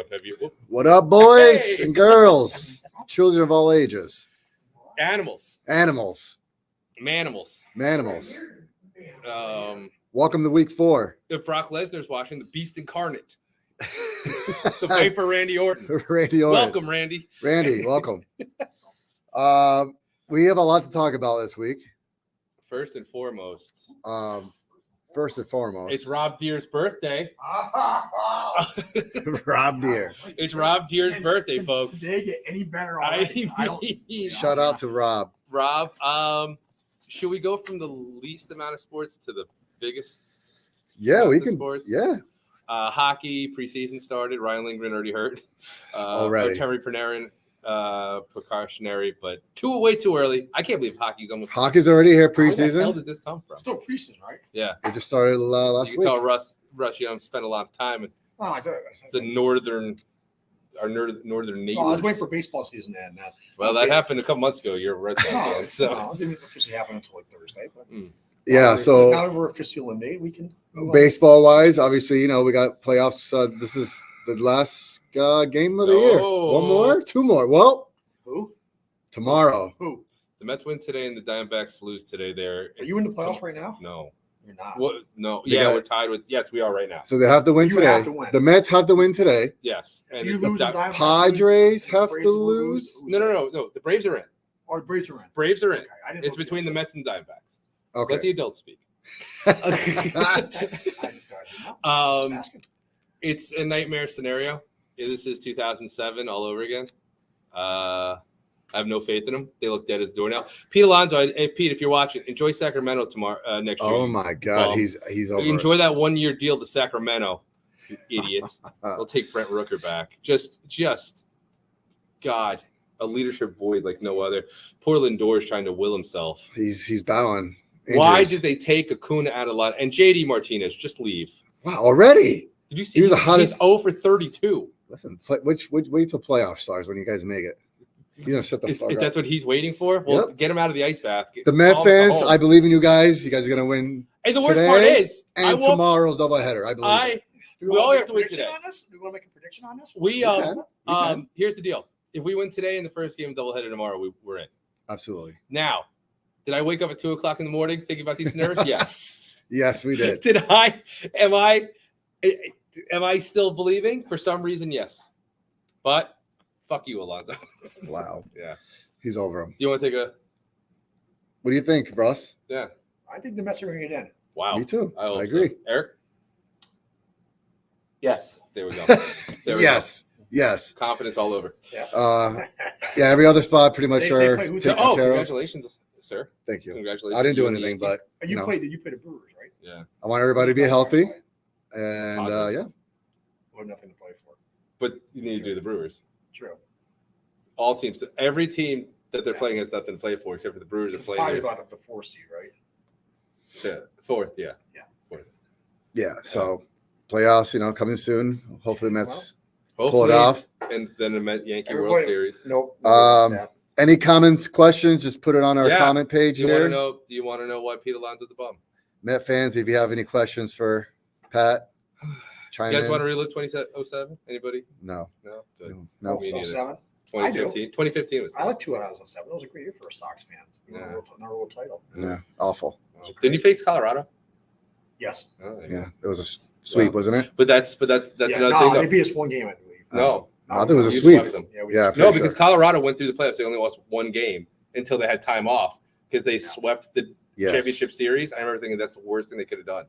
up. Have you? Whoop. What up, boys Hey! and girls, children of all ages, Animals. animals, Manimals. manimals? Welcome to week 4. If Brock Lesnar's watching, the Beast Incarnate. The Viper Randy Orton. Randy Orton. Welcome, Randy. Randy, welcome. We have a lot to talk about this week. First and foremost, it's Rob Deere's birthday. Rob Deere. It's Rob Deere's birthday, folks. Did they get any better Shout out to Rob. Rob, should we go from the least amount of sports to the biggest? Yeah, we can. Sports? Yeah. Hockey preseason started. Ryan Lindgren already hurt. Already. Terry Panarin, precautionary, but way too early. I can't believe hockey's already here Where the hell preseason. did this come from? Still preseason, right? Yeah, It just started last you week. can tell Russ, spent a lot of time in Oh, the northern neighbors. I was waiting for baseball season to end. Well, that happened a couple months ago. You're a Red Sox fan, so No, it didn't officially happen until like Thursday. But Yeah, now so that we're officially eliminated, we can move on. baseball wise, obviously, we got playoffs. This is the last game of the year. One more, 2 more. Well, Who? tomorrow. Who? the Mets win today and the Diamondbacks lose today. There, Are you in the playoffs right now? No. You're not. What? No. They Yeah, got- we're tied with. Yes, we are right now. So they have to win You today. have to win. The Mets have to win today. Yes, and You the lose and Diamondbacks Padres lose, have Braves to will lose. No. The Braves are in. Or Braves are in. Braves are in. Okay, I didn't It's know between the if Mets and the Diamondbacks. Okay. Let the adults speak. I was asking. It's a nightmare scenario. This is 2007 all over again. I have no faith in them. They look dead as a doornail. Pete Alonso, Pete, if you're watching, enjoy Sacramento tomorrow next year. Oh my God, Bum. he's over. Enjoy that 1-year deal to Sacramento, you idiot. They'll take Brent Rooker back. Just God, a leadership void like no other. Poor Lindor is trying to will himself. He's battling injuries. Why did they take Acuna out of line? And JD Martinez, just leave. Wow, already? Did you see? He was the hottest. He's 0 for 32. Listen, wait till playoff starts when you guys make it. You're gonna set the If fuck up. that's what he's waiting for, well, Yep. get him out of the ice bath. The Met Call him fans, home. I believe in you guys. You guys are gonna win. And the worst today part is, And tomorrow's doubleheader. I believe. it. Do We all wanna have to make win a prediction today. on this? Do we want to make a prediction on this? we You can. You can. here's the deal. If we win today in the first game, doubleheader tomorrow, we're in. Absolutely. Now, did I wake up at 2:00 in the morning thinking about these scenarios? Yes. Yes, we did. Did I? Am I still believing? For some reason, yes. But fuck you, Alonzo. Wow. Yeah. He's over him. Do you want to take a? What do you think, Russ? Yeah. I think the Mets are going to get in. Wow. Me too. I, hope I agree. So. Eric. Yes. There we go. There we Yes. Yes. go. Confidence all over. Yeah. Every other spot pretty much They are play who's taken Oh, care of. congratulations, sir. Thank you. Congratulations. I didn't do You and the anything, Yankees. but You know. played the Brewers, right? Yeah. I want everybody to be healthy. And Padres. yeah. Or nothing to play for. But you need to do the Brewers. True. All teams, every team that they're playing has nothing to play for except for the Brewers are playing. Probably Here. thought of the 4 seed, right? Yeah, fourth, yeah. Yeah. Fourth. Yeah. So playoffs, coming soon. Hopefully the Mets pull Hopefully, it off. and then the Yankee World Everybody- Series. Nope. Any comments, questions, just put it on our Yeah. comment page Do you want to here. know? Do you want to know why Pete Alonso's a bum? Met fans, if you have any questions for Pat, chime You guys in. want to relive 2007? Anybody? No. No. Good. No. Me neither. 07. 2015. 2015 was. I like 2007. It was a great year for a Sox fan. Yeah. Not a world title. Yeah. Awful. Didn't you face Colorado? Yes. Oh, Yeah. It was a sweep, Wow. wasn't it? But that's Yeah, another thing. they Though. beat us 1 game, I believe. No, I thought it was a you sweep. swept them. Yeah. Yeah. No, pretty because sure. Colorado went through the playoffs. They only lost 1 game until they had time off because they swept the Yes. championship series. I remember thinking that's the worst thing they could have done.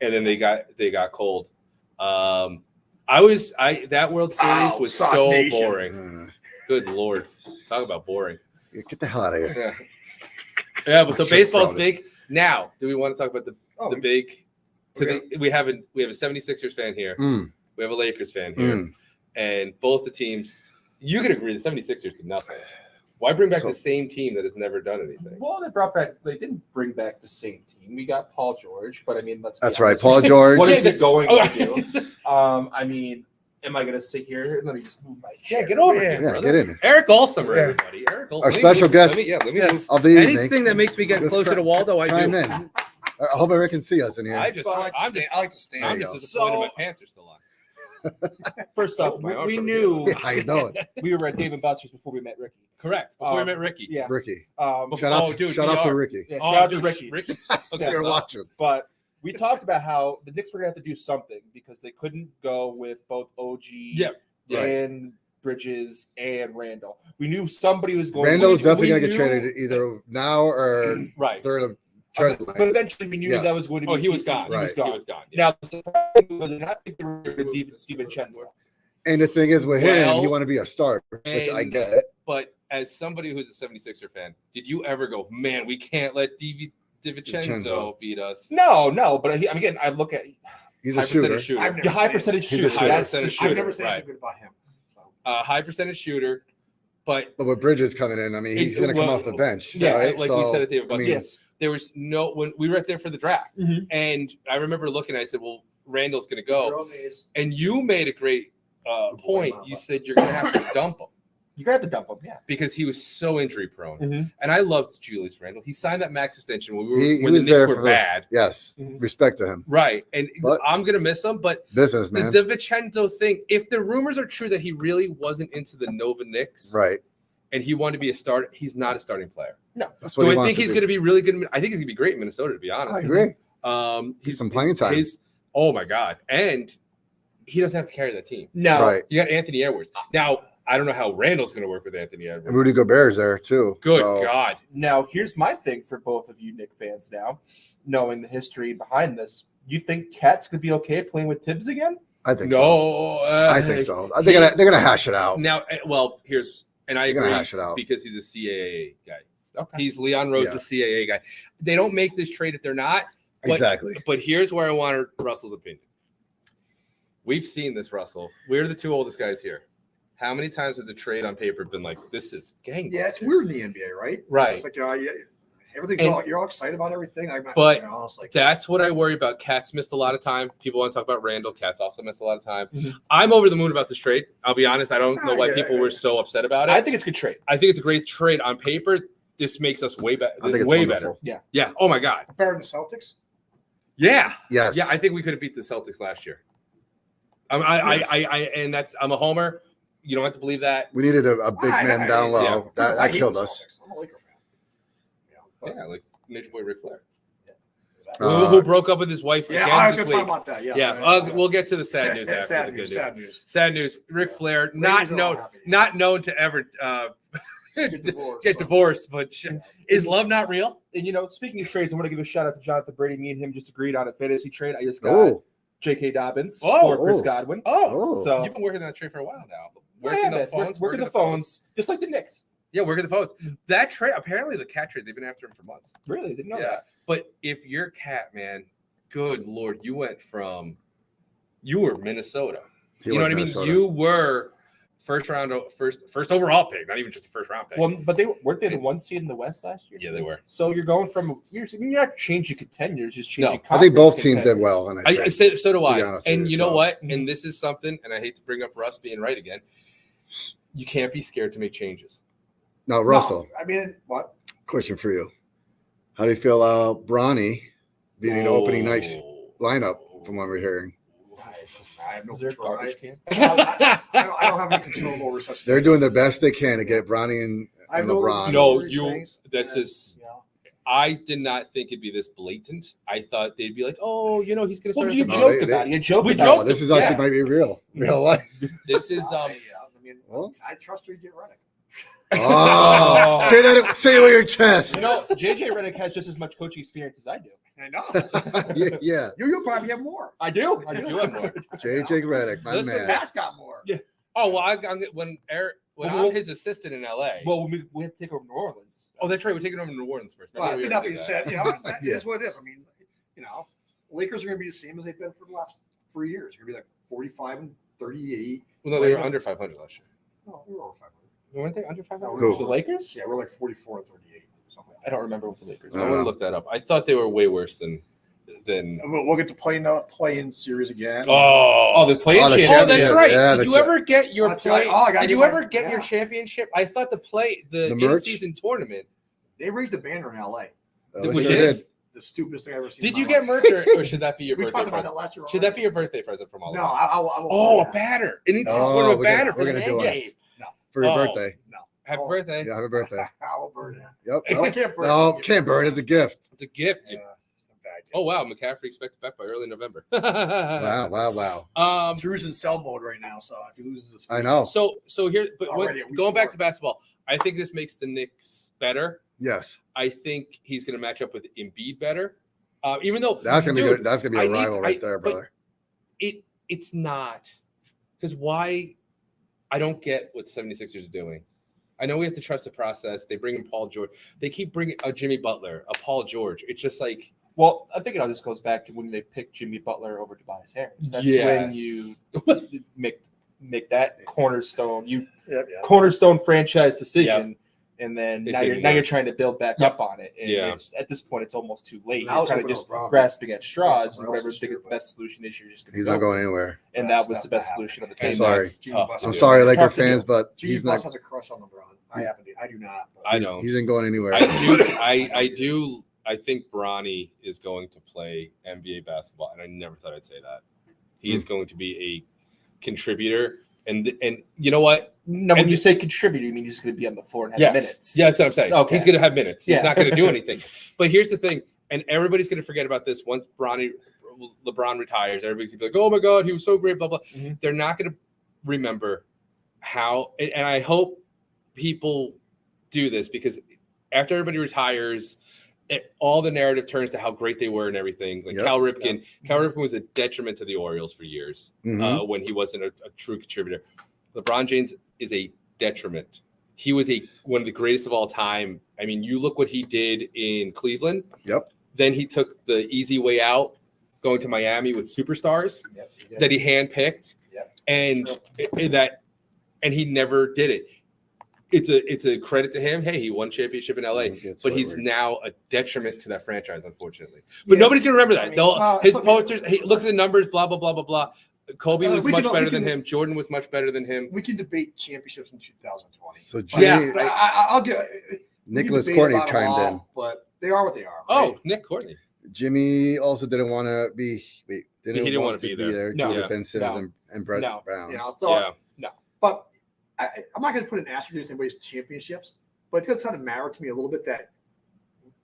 And then they got cold. That World Series was Sock so Nation. boring. Good Lord. Talk about boring. Get the hell out of here. Yeah, but so Shit baseball's crowded. big. Now, do we want to talk about the big we have a 76ers fan here. Mm, We have a Lakers fan here. mm. And both the teams, you could agree the 76ers did nothing. Why bring back So- the same team that has never done anything? Well, they didn't bring back the same team. We got Paul George, but I mean, let's be That's right. honest. Paul George. What is he going Oh, to do? I mean, am I going to sit here and let me just move my chair? Yeah, get over Yeah. here, Yeah, brother. get in here. Eric Olsomer, Yeah. everybody. Eric Olsomer. Our special guest. Let me Yes. Of the move. evening. Anything that makes me get Let's closer try- to Waldo, I Chime do. in. I hope everyone can see us in here. I'm just I like to disappointed There you my pants are still on. First off, Oh, my arms we are knew Yeah, I know it. we were at Dave and Buster's before we met Ricky. Correct. Before we met Ricky. Yeah. Ricky. Um, Shout out, Oh, dude, shout out to DR. Ricky. yeah, Oh, shout out to dude, Ricky. Ricky. Okay, If you're so- watching. But we talked about how the Knicks were going to have to do something because they couldn't go with both OG Yep. Right. and Bridges and Randall. We knew somebody was going. Randall's definitely we going to get knew- traded either now or Right. during the Okay, trade but line. eventually we knew Yes. that was going to be. Oh, he was PC. gone. He was Right. gone. He was gone. Yeah. Now the surprise was that I think they were going to DiVincenzo. And the thing is with Well, him, you want to be a starter, which I and- get it. But as somebody who's a 76er fan, did you ever go, man, we can't let DiVincenzo DiVincenzo. beat us? No, but again, I look at He's High a shooter. percentage shooter. I've never the high seen- percentage He's a shooter. shooter. That's High the percentage shooter. I've never said right. anything good about him. So. High percentage shooter, but But with Bridges coming in, I mean, he's It- going to come well, off the bench. yeah, right? like we said at David I Buster's. mean, Yes. there was no when we were right there for the draft, Mhm. and I remember looking. I said, "Well, Randall's going to go," Girl days. and you made a great point. Mama. You said you're going to have to dump him You're going to have to dump him. Yeah. because he was so injury prone. Mhm. And I loved Julius Randle. He signed that max extension when He when was the Knicks there were for the- bad, yes, Mhm. respect to him. right? And But- I'm going to miss him, but. Businessman. The DiVincenzo thing, if the rumors are true that he really wasn't into the Nova Knicks Right. and he wanted to be a starter, he's not a starting player. That's what Do he I wants think to he's be. going to be really good? I think he's going to be great in Minnesota, to be honest. I agree. He's Some playing time. Oh my God. And he doesn't have to carry that team. Now, Right. You got Anthony Edwards. Now, I don't know how Randall's going to work with Anthony And Edwards. Rudy Gobert's there too. Good So, God. Now, here's my thing for both of you Knick fans now, knowing the history behind this. You think Cat's could be okay playing with Tibbs again? I think so. No. I think so. They're gonna hash it out. Now, well, and I They're gonna agree hash it out. because he's a CAA guy. Okay. He's Leon Rose, Yeah. the CAA guy. They don't make this trade if they're not. But, Exactly. But here's where I wanted Russell's opinion. We've seen this, Russell. We're the two oldest guys here. How many times has a trade on paper been like, this is gangbusters? Yeah, it's weird in the NBA, right? Right. It's like everything's And- all you're all excited about everything. I'm not, But you know, it's like That's what I worry about. Cat's missed a lot of time. People want to talk about Randall. Cat's also missed a lot of time. Mhm. I'm over the moon about this trade. I'll be honest. I don't know why Yeah, people yeah, were yeah. so upset about it. I think it's a good trade. I think it's a great trade on paper. This makes us way better. I think it's way wonderful. better. Yeah. Oh my God. better than the Celtics. Yeah. Yes. Yeah. I think we could have beat the Celtics last year. Yes. I'm a homer. You don't have to believe that. we needed a big man down low. yeah. That I hate killed the us. Celtics. I'm a Laker fan. Yeah, Yeah, like Nature Boy Ric Flair, Uh, who broke up with his wife yeah, again I was this going to talk week. about that. Yeah, Yeah, we'll get to the sad news after sad the good news. news. Sad news. Sad news. Ric Flair, Ladies not are all known, happy. not known to ever get divorced, but is love not real? And, speaking of trades, I want to give a shout out to Jonathan Brady. Me and him just agreed on a fantasy trade. I just got Oh, J.K. Dobbins Oh, for Chris oh. Godwin. Oh. So You've been working on that trade for a while now. working Working the phones, just like the Knicks. Yeah, working the phones. That trade, apparently the cat trade, they've been after him for months. Really, didn't know Yeah. that. But if you're Cat, man, good Lord, you were Minnesota. he You know was what I mean? Minnesota. You were first overall pick, not even just a first round pick. Well, but weren't they the one seed in the West last year? Yeah, they were. So you're going from you're not changing contenders, just changing. I think both conference teams did contenders. well. In that I trade. say so do To be I. honest with And you, you know so- what? And this is something, and I hate to bring up Russ being right again. You can't be scared to make changes. Now, Russell, No, I mean, what? question for you. How do you feel Bronny being the opening night lineup from what we're hearing? I have no Is there a control. garbage can? I don't have any control over such They're things. doing the best they can to get Bronny and I have LeBron. No, over these you- things, this and, is- you know, I did not think it'd be this blatant. I thought they'd be like, oh, he's going to Well, start. you No, joked they- about it. You joked We about joked it. This is Yeah. actually might be real life. This is I mean, Well. I trust you to get Reddick. Oh, say it with your chest. JJ Redick has just as much coaching experience as I do. I know. yeah. You probably have more. I do. I do have more. JJ Redick, my Listen, man. Pat's got more. Yeah. Oh well, when Well, I'm his assistant in LA. Well, we have to take over New Orleans. Oh, that's right. We're taking over New Orleans first. Well, Maybe we that already being did said, that Yeah. is what it is. I mean, Lakers are going to be the same as they've been for the last 3 years. They're going to be like 45 and 38. Well, no, they were under 500 last year. No, we were over 500. Weren't they under 500? No, we Who? were The Lakers? Yeah, we're like 44 and 38. Something like I don't remember what the Lakers. I don't want to know. look that up. I thought they were way worse than. that. We'll get to play-in series again. Oh, the play-in Oh, the championship. Oh, that's Yeah, right. yeah, Did you that's ever get your That's right. play? Oh, I gotta Did get you my- ever get your yeah. championship? I thought the The merch? in-season tournament, They raised the banner in LA. Oh, they which sure is did. the stupidest thing I've ever seen. Did in you my get life. merch, or should that be your We birthday talked about present? that last year. Should that be your birthday present from all No, of us? I will. Oh, a banner! It needs to Oh, turn to a we're gonna- banner. we're gonna do it. Yes. No. For your Oh. birthday. No. Happy Oh. birthday! Yeah, happy birthday. I'll burn it. Yep. I Nope. can't burn No, it. can't burn. It's a gift. It's a gift. Yeah. Bad gift. Oh wow, McCaffrey expects back by early November. Wow. Drew's in sell mode right now, so if he loses this, I know. So here, but Already a week going back four. to basketball, I think this makes the Knicks better. Yes. I think he's going to match up with Embiid better. Even though That's gonna be dude, good. That's gonna be I a need rival to- right there, but brother. It's not, because why? I don't get what 76ers are doing. I know we have to trust the process. They bring in Paul George. They keep bringing a Jimmy Butler, a Paul George. It's just like, Well, I think it all just goes back to when they picked Jimmy Butler over Tobias Harris. That's when you make that cornerstone cornerstone franchise decision, and then It now didn't you're work. trying to build back up on it. And Yeah. at this point, it's almost too late. And I You're was kind of hoping just LeBron grasping at straws, somewhere and whatever else this year, the but- best solution is, you're just going to He's not going anywhere. And that was That's the best not solution on the and table. sorry. that's tough to I'm do. sorry, Laker Tough to fans, do. but Jimmy he's Bus not. has a crush on LeBron. I do not. But I know. He isn't going anywhere. I think Bronny is going to play NBA basketball, and I never thought I'd say that. He is going to be a contributor, and you know what? No, when And you the- say contributor, you mean he's going to be on the floor and have minutes. Yeah, that's what I'm saying. Okay. He's going to have minutes. He's Yeah. not going to do anything. But here's the thing, and everybody's going to forget about this once LeBron retires. Everybody's going to be like, "Oh my God, he was so great." Blah blah. Mhm. They're not going to remember how. And I hope people do this, because after everybody retires, all the narrative turns to how great they were and everything. Like Yep. Cal Ripken. Cal Ripken was a detriment to the Orioles for years Mhm. when he wasn't a true contributor. LeBron James is a detriment. He was one of the greatest of all time. I mean, you look what he did in Cleveland. Yep. Then he took the easy way out, going to Miami with superstars Yep, he did. that he handpicked, Yep. and he never did it. It's a credit to him. Hey, he won championship in LA, That's but what he's we're- now a detriment to that franchise, unfortunately. But Yeah. nobody's gonna remember that. I mean, They'll his so- posters. Hey, look at the numbers. Blah blah blah blah blah. Kobe was we much can- better we than can- him. Jordan was much better than him. We can debate championships in 2020. So Yeah. Jimmy, But I'll get Nicholas we can debate Courtney about them chimed all, in. but they are what they are. Oh, Right? Nick Courtney. Jimmy also didn't want to be. Didn't He didn't want wanna be there. due No. to Ben Simmons No. and Brett No. Brown. You know, so Yeah. but I'm not going to put an asterisk against anybody's championships, but it does kind of matter to me a little bit that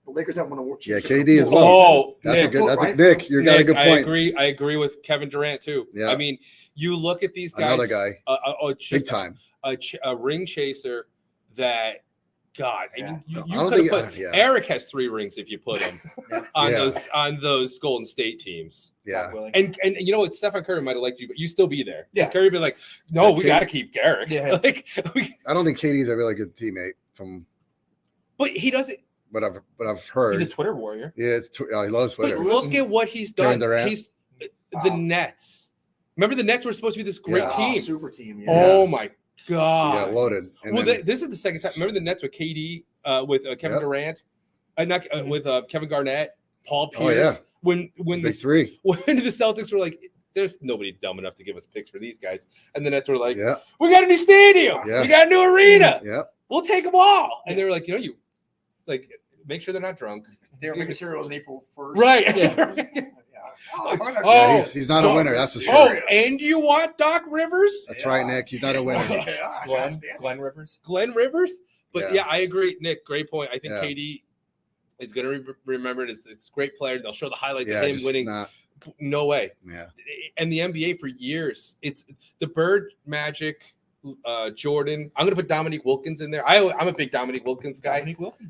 the Lakers haven't won a world Yeah, championship. KD as well. Oh, That's Nick. a good. That's a Right? Nick. You got a Nick, good point. I agree with Kevin Durant too. Yeah. I mean, you look at these guys. Another guy, big Just time. a ring chaser that. God, I Yeah. mean, you I don't could have think- put yeah. Eric has 3 rings if you put him on Yeah. those Golden State teams. Yeah, And you know what, Stephen Curry might have liked you, but you still be there. Yeah. Curry would be like, no, Yeah, we Kate- got to keep Garrick. Yeah. Like, I don't think KD's a really good teammate from but he doesn't. what I've heard. He's a Twitter warrior. Yeah, he loves But Twitter. look at what he's Kevin done. Durant. He's the Nets. Remember, the Nets were supposed to be this great Yeah. Oh, team. super team. Yeah. Oh my Yeah, God. loaded. And Well, then, this is the second time. Remember the Nets with KD, with Kevin Yep. Durant, with Kevin Garnett, Paul Oh, Pierce. yeah. When big the three. when the Celtics were like, there's nobody dumb enough to give us picks for these guys, and the Nets were like, Yeah, we got a new stadium, Yeah. we got a new arena, yeah. we'll take them all. And they were like, you like make sure they're not drunk, They were making sure it was April 1st. right? Yeah. Oh. Yeah, he's not a Oh. winner. That's for Oh, sure. and you want Doc Rivers, That's right, Nick. He's not a winner. Glenn Rivers. Glenn Rivers? But Yeah. yeah, I agree, Nick. Great point. I think Yeah. KD is going to remember it as a great player. They'll show the highlights Yeah, of him just winning. not. No way. Yeah, And the NBA for years, it's the Bird, Magic, Jordan. I'm going to put Dominique Wilkins in there. I'm a big Dominique Wilkins guy.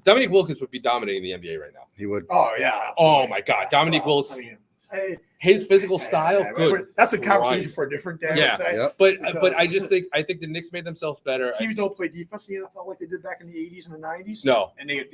Dominique Wilkins would be dominating the NBA right now. he would. Oh yeah. Oh my God, Dominique Well, Wilkins, I mean, hey, his physical style, yeah, good. That's a conversation Christ. for a different day. Yeah. I'd say. Yep. But Because- I think the Knicks made themselves better. Teams don't play defense in the NFL like they did back in the 80s and the 90s. No, And they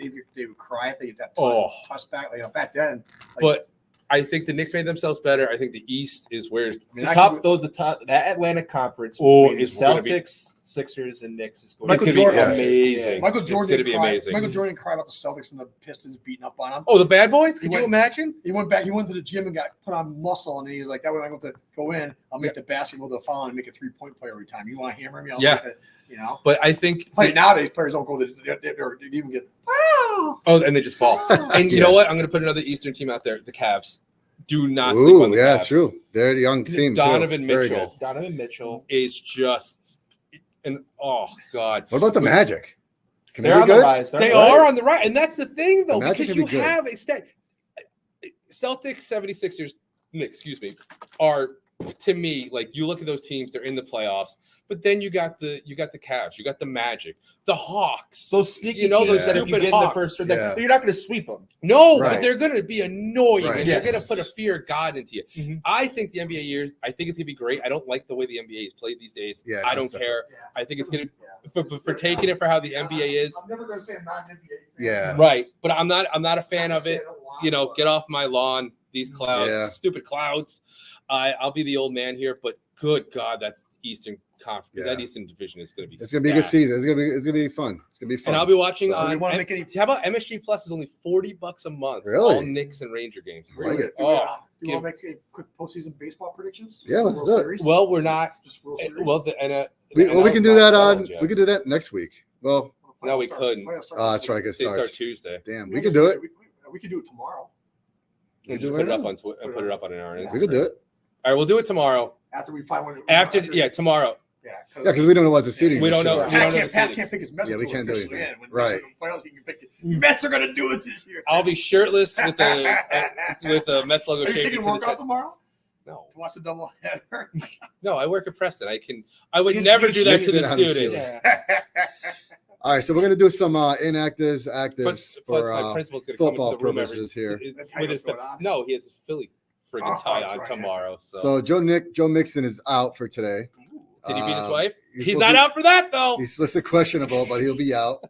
would cry if they get that Oh. toss back. Back then. but I think the Knicks made themselves better. I think the East is where mean, The top, that Atlantic Conference Oh, between it's gonna be- Celtics, Sixers and Knicks is going Michael to be Jordan. amazing. Michael It's Jordan gonna be cried. amazing. Michael Jordan cried about the Celtics and the Pistons beating up on him. Oh, the bad boys? Could He you went- imagine? He went back. He went to the gym and got put on muscle, and he was like, "That way, when I have to go in, I'll make the basketball the foul and make a 3-point play every time. You want to hammer me? I'll Yeah. make it, you know." But I think Nowadays, players don't go. They even get. oh, and they just fall. And you Yeah. know what? I'm going to put another Eastern team out there. The Cavs. Do not sleep Ooh, on the yeah, Cavs. it's true. They're the young team. Donovan too. Very Mitchell. good. Donovan Mitchell. Is just and oh god. What about the Magic? Can They're they on be the good? rise. They are on the right, and that's the thing though, The Magic because can you be good. have a Celtics, 76ers, excuse me, are to me like you look at those teams, they're in the playoffs, but then you got the Cavs, you got the Magic, the Hawks, Those sneaky those teams that if you stupid get in the Hawks. first round, Yeah. you're not going to sweep them. No, Right. but they're going to be annoying, Right. and Yes. they're going to put a fear of God into you. Mhm. I think the NBA years, I think it's going to be great. I don't like the way the NBA is played these days. Yeah, I that's don't care. Yeah. I think it's going to for taking it for how the NBA is. I'm never going to say I'm not an NBA fan. Yeah. Right, but I'm not a fan I of say it. a lot, You know, but- get off my lawn. These clouds, Yeah. stupid clouds. I'll be the old man here, but good God, that's Eastern Conference. Yeah. That Eastern Division is going to be. It's gonna be a good stacked. season. It's gonna be fun. It's gonna be fun. And I'll be watching. So- You wanna make any- How about MSG Plus is only $40 a month? Really? All Knicks and Ranger games. I like it. Do Oh, you want to make a quick postseason baseball predictions? Yeah, let's World do it. Series? well, we're not. Just World Series. Well, we NL's can do not that settled on. yet. We can do that next week. Well, No, we Playoffs couldn't. playoffs start that's this right. week. It They start starts. Tuesday. Damn, Yeah, we can do it. We can do it tomorrow. And do just it put it right up now. on and put it up on our Instagram. We can do it. All right, we'll do it tomorrow. After we find one. Tomorrow. Yeah, Yeah, because we don't know what the seating. We don't know- is. we don't know Pat the can't pick his Mets. Yeah, we until can't do officially anything. in. When Right. Mets are in the playoffs, he can pick it. Mets are going to do it this year. I'll be shirtless with a Mets logo Are you shaved taking into the workout chest. tomorrow? No, Watch the double header. no, I work at Preston. I would He's never do that to mixing the it on the students. field. Yeah. All right, so we're gonna do some inactives, actives Plus for my principal's going to come into football the room purposes here. That's with his what's going on. no, he has his Philly friggin' Oh, tie that's on right, tomorrow. So, So Joe Mixon is out for today. did he beat his um, wife? he's He's supposed not to- out for that though. He's listed questionable, but he'll be out.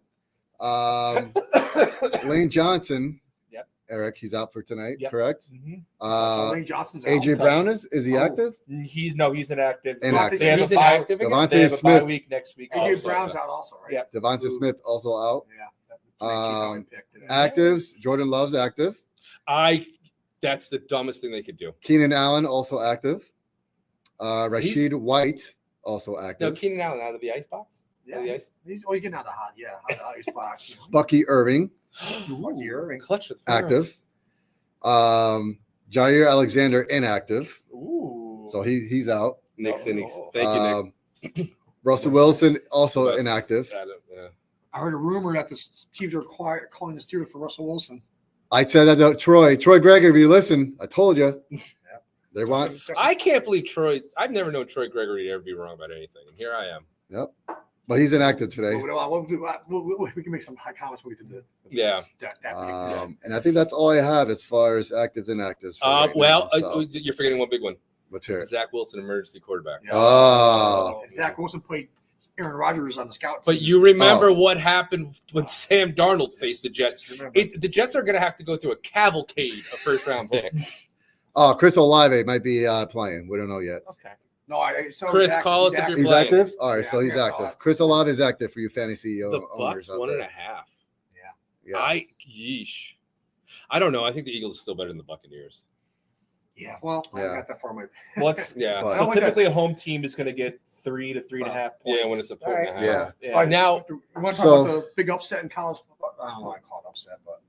Lane Johnson, Yep. Eric, he's out for tonight, Yep. correct? Mhm. Lane Johnson's AJ out. Brown is he Oh. active? He's inactive. Inactive. They have He's a bye. inactive again? Devontae They have a bye Smith, week next week. Oh, AJ sorry. Brown's out also, right? Yeah. Devontae Ooh. Smith also out. Yeah. That's how I picked today. Actives, Jordan Love's active. That's the dumbest thing they could do. Keenan Allen also active. Rashid White also No, active. Keenan Allen out of the ice box. Out of the Yeah. ice. He's getting out of hot. Yeah. Out of the ice box. You know. Bucky Irving Bucky Irving. Clutch with active. Jair Alexander inactive, Ooh. so he's out. Nixon. Oh. Thank you, Nick. Russell Wilson also But- inactive. Yeah. I heard a rumor that the Chiefs are calling the Steelers for Russell Wilson. I said that to Troy Gregory. If you listen, I told you. They want. I can't believe Troy. I've never known Troy Gregory to ever be wrong about anything. And here I am. Yep. But he's inactive today. We can make some high comments when we can do. Yeah. And I think that's all I have as far as active inactives. for right now, so you're forgetting one big one. let's hear it. Zach Wilson, emergency quarterback. Oh. And Zach Wilson played Aaron Rodgers on the scout. But team. you remember what happened when Sam Darnold faced the Jets. Remember. The Jets are going to have to go through a cavalcade of first-round picks. Oh, Chris Olave might be playing. We don't know yet. Okay. No, I saw Chris, Zach- call us if Zach- you're He's playing. active. All right, Yeah, so he's I saw active. it. Chris Olave is active for you fantasy The owners Bucks out 1.5. there. Yeah. Yeesh. I don't know. I think the Eagles are still better than the Buccaneers. Yeah, well, I Yeah. got that far. My What's Yeah. But- so like that. typically a home team is going to get 3 to 3.5 points. Yeah, when it's a point and a half. Yeah. Yeah. All right, Now, you want to So- talk about the big upset in college? I don't know why I call it upset, but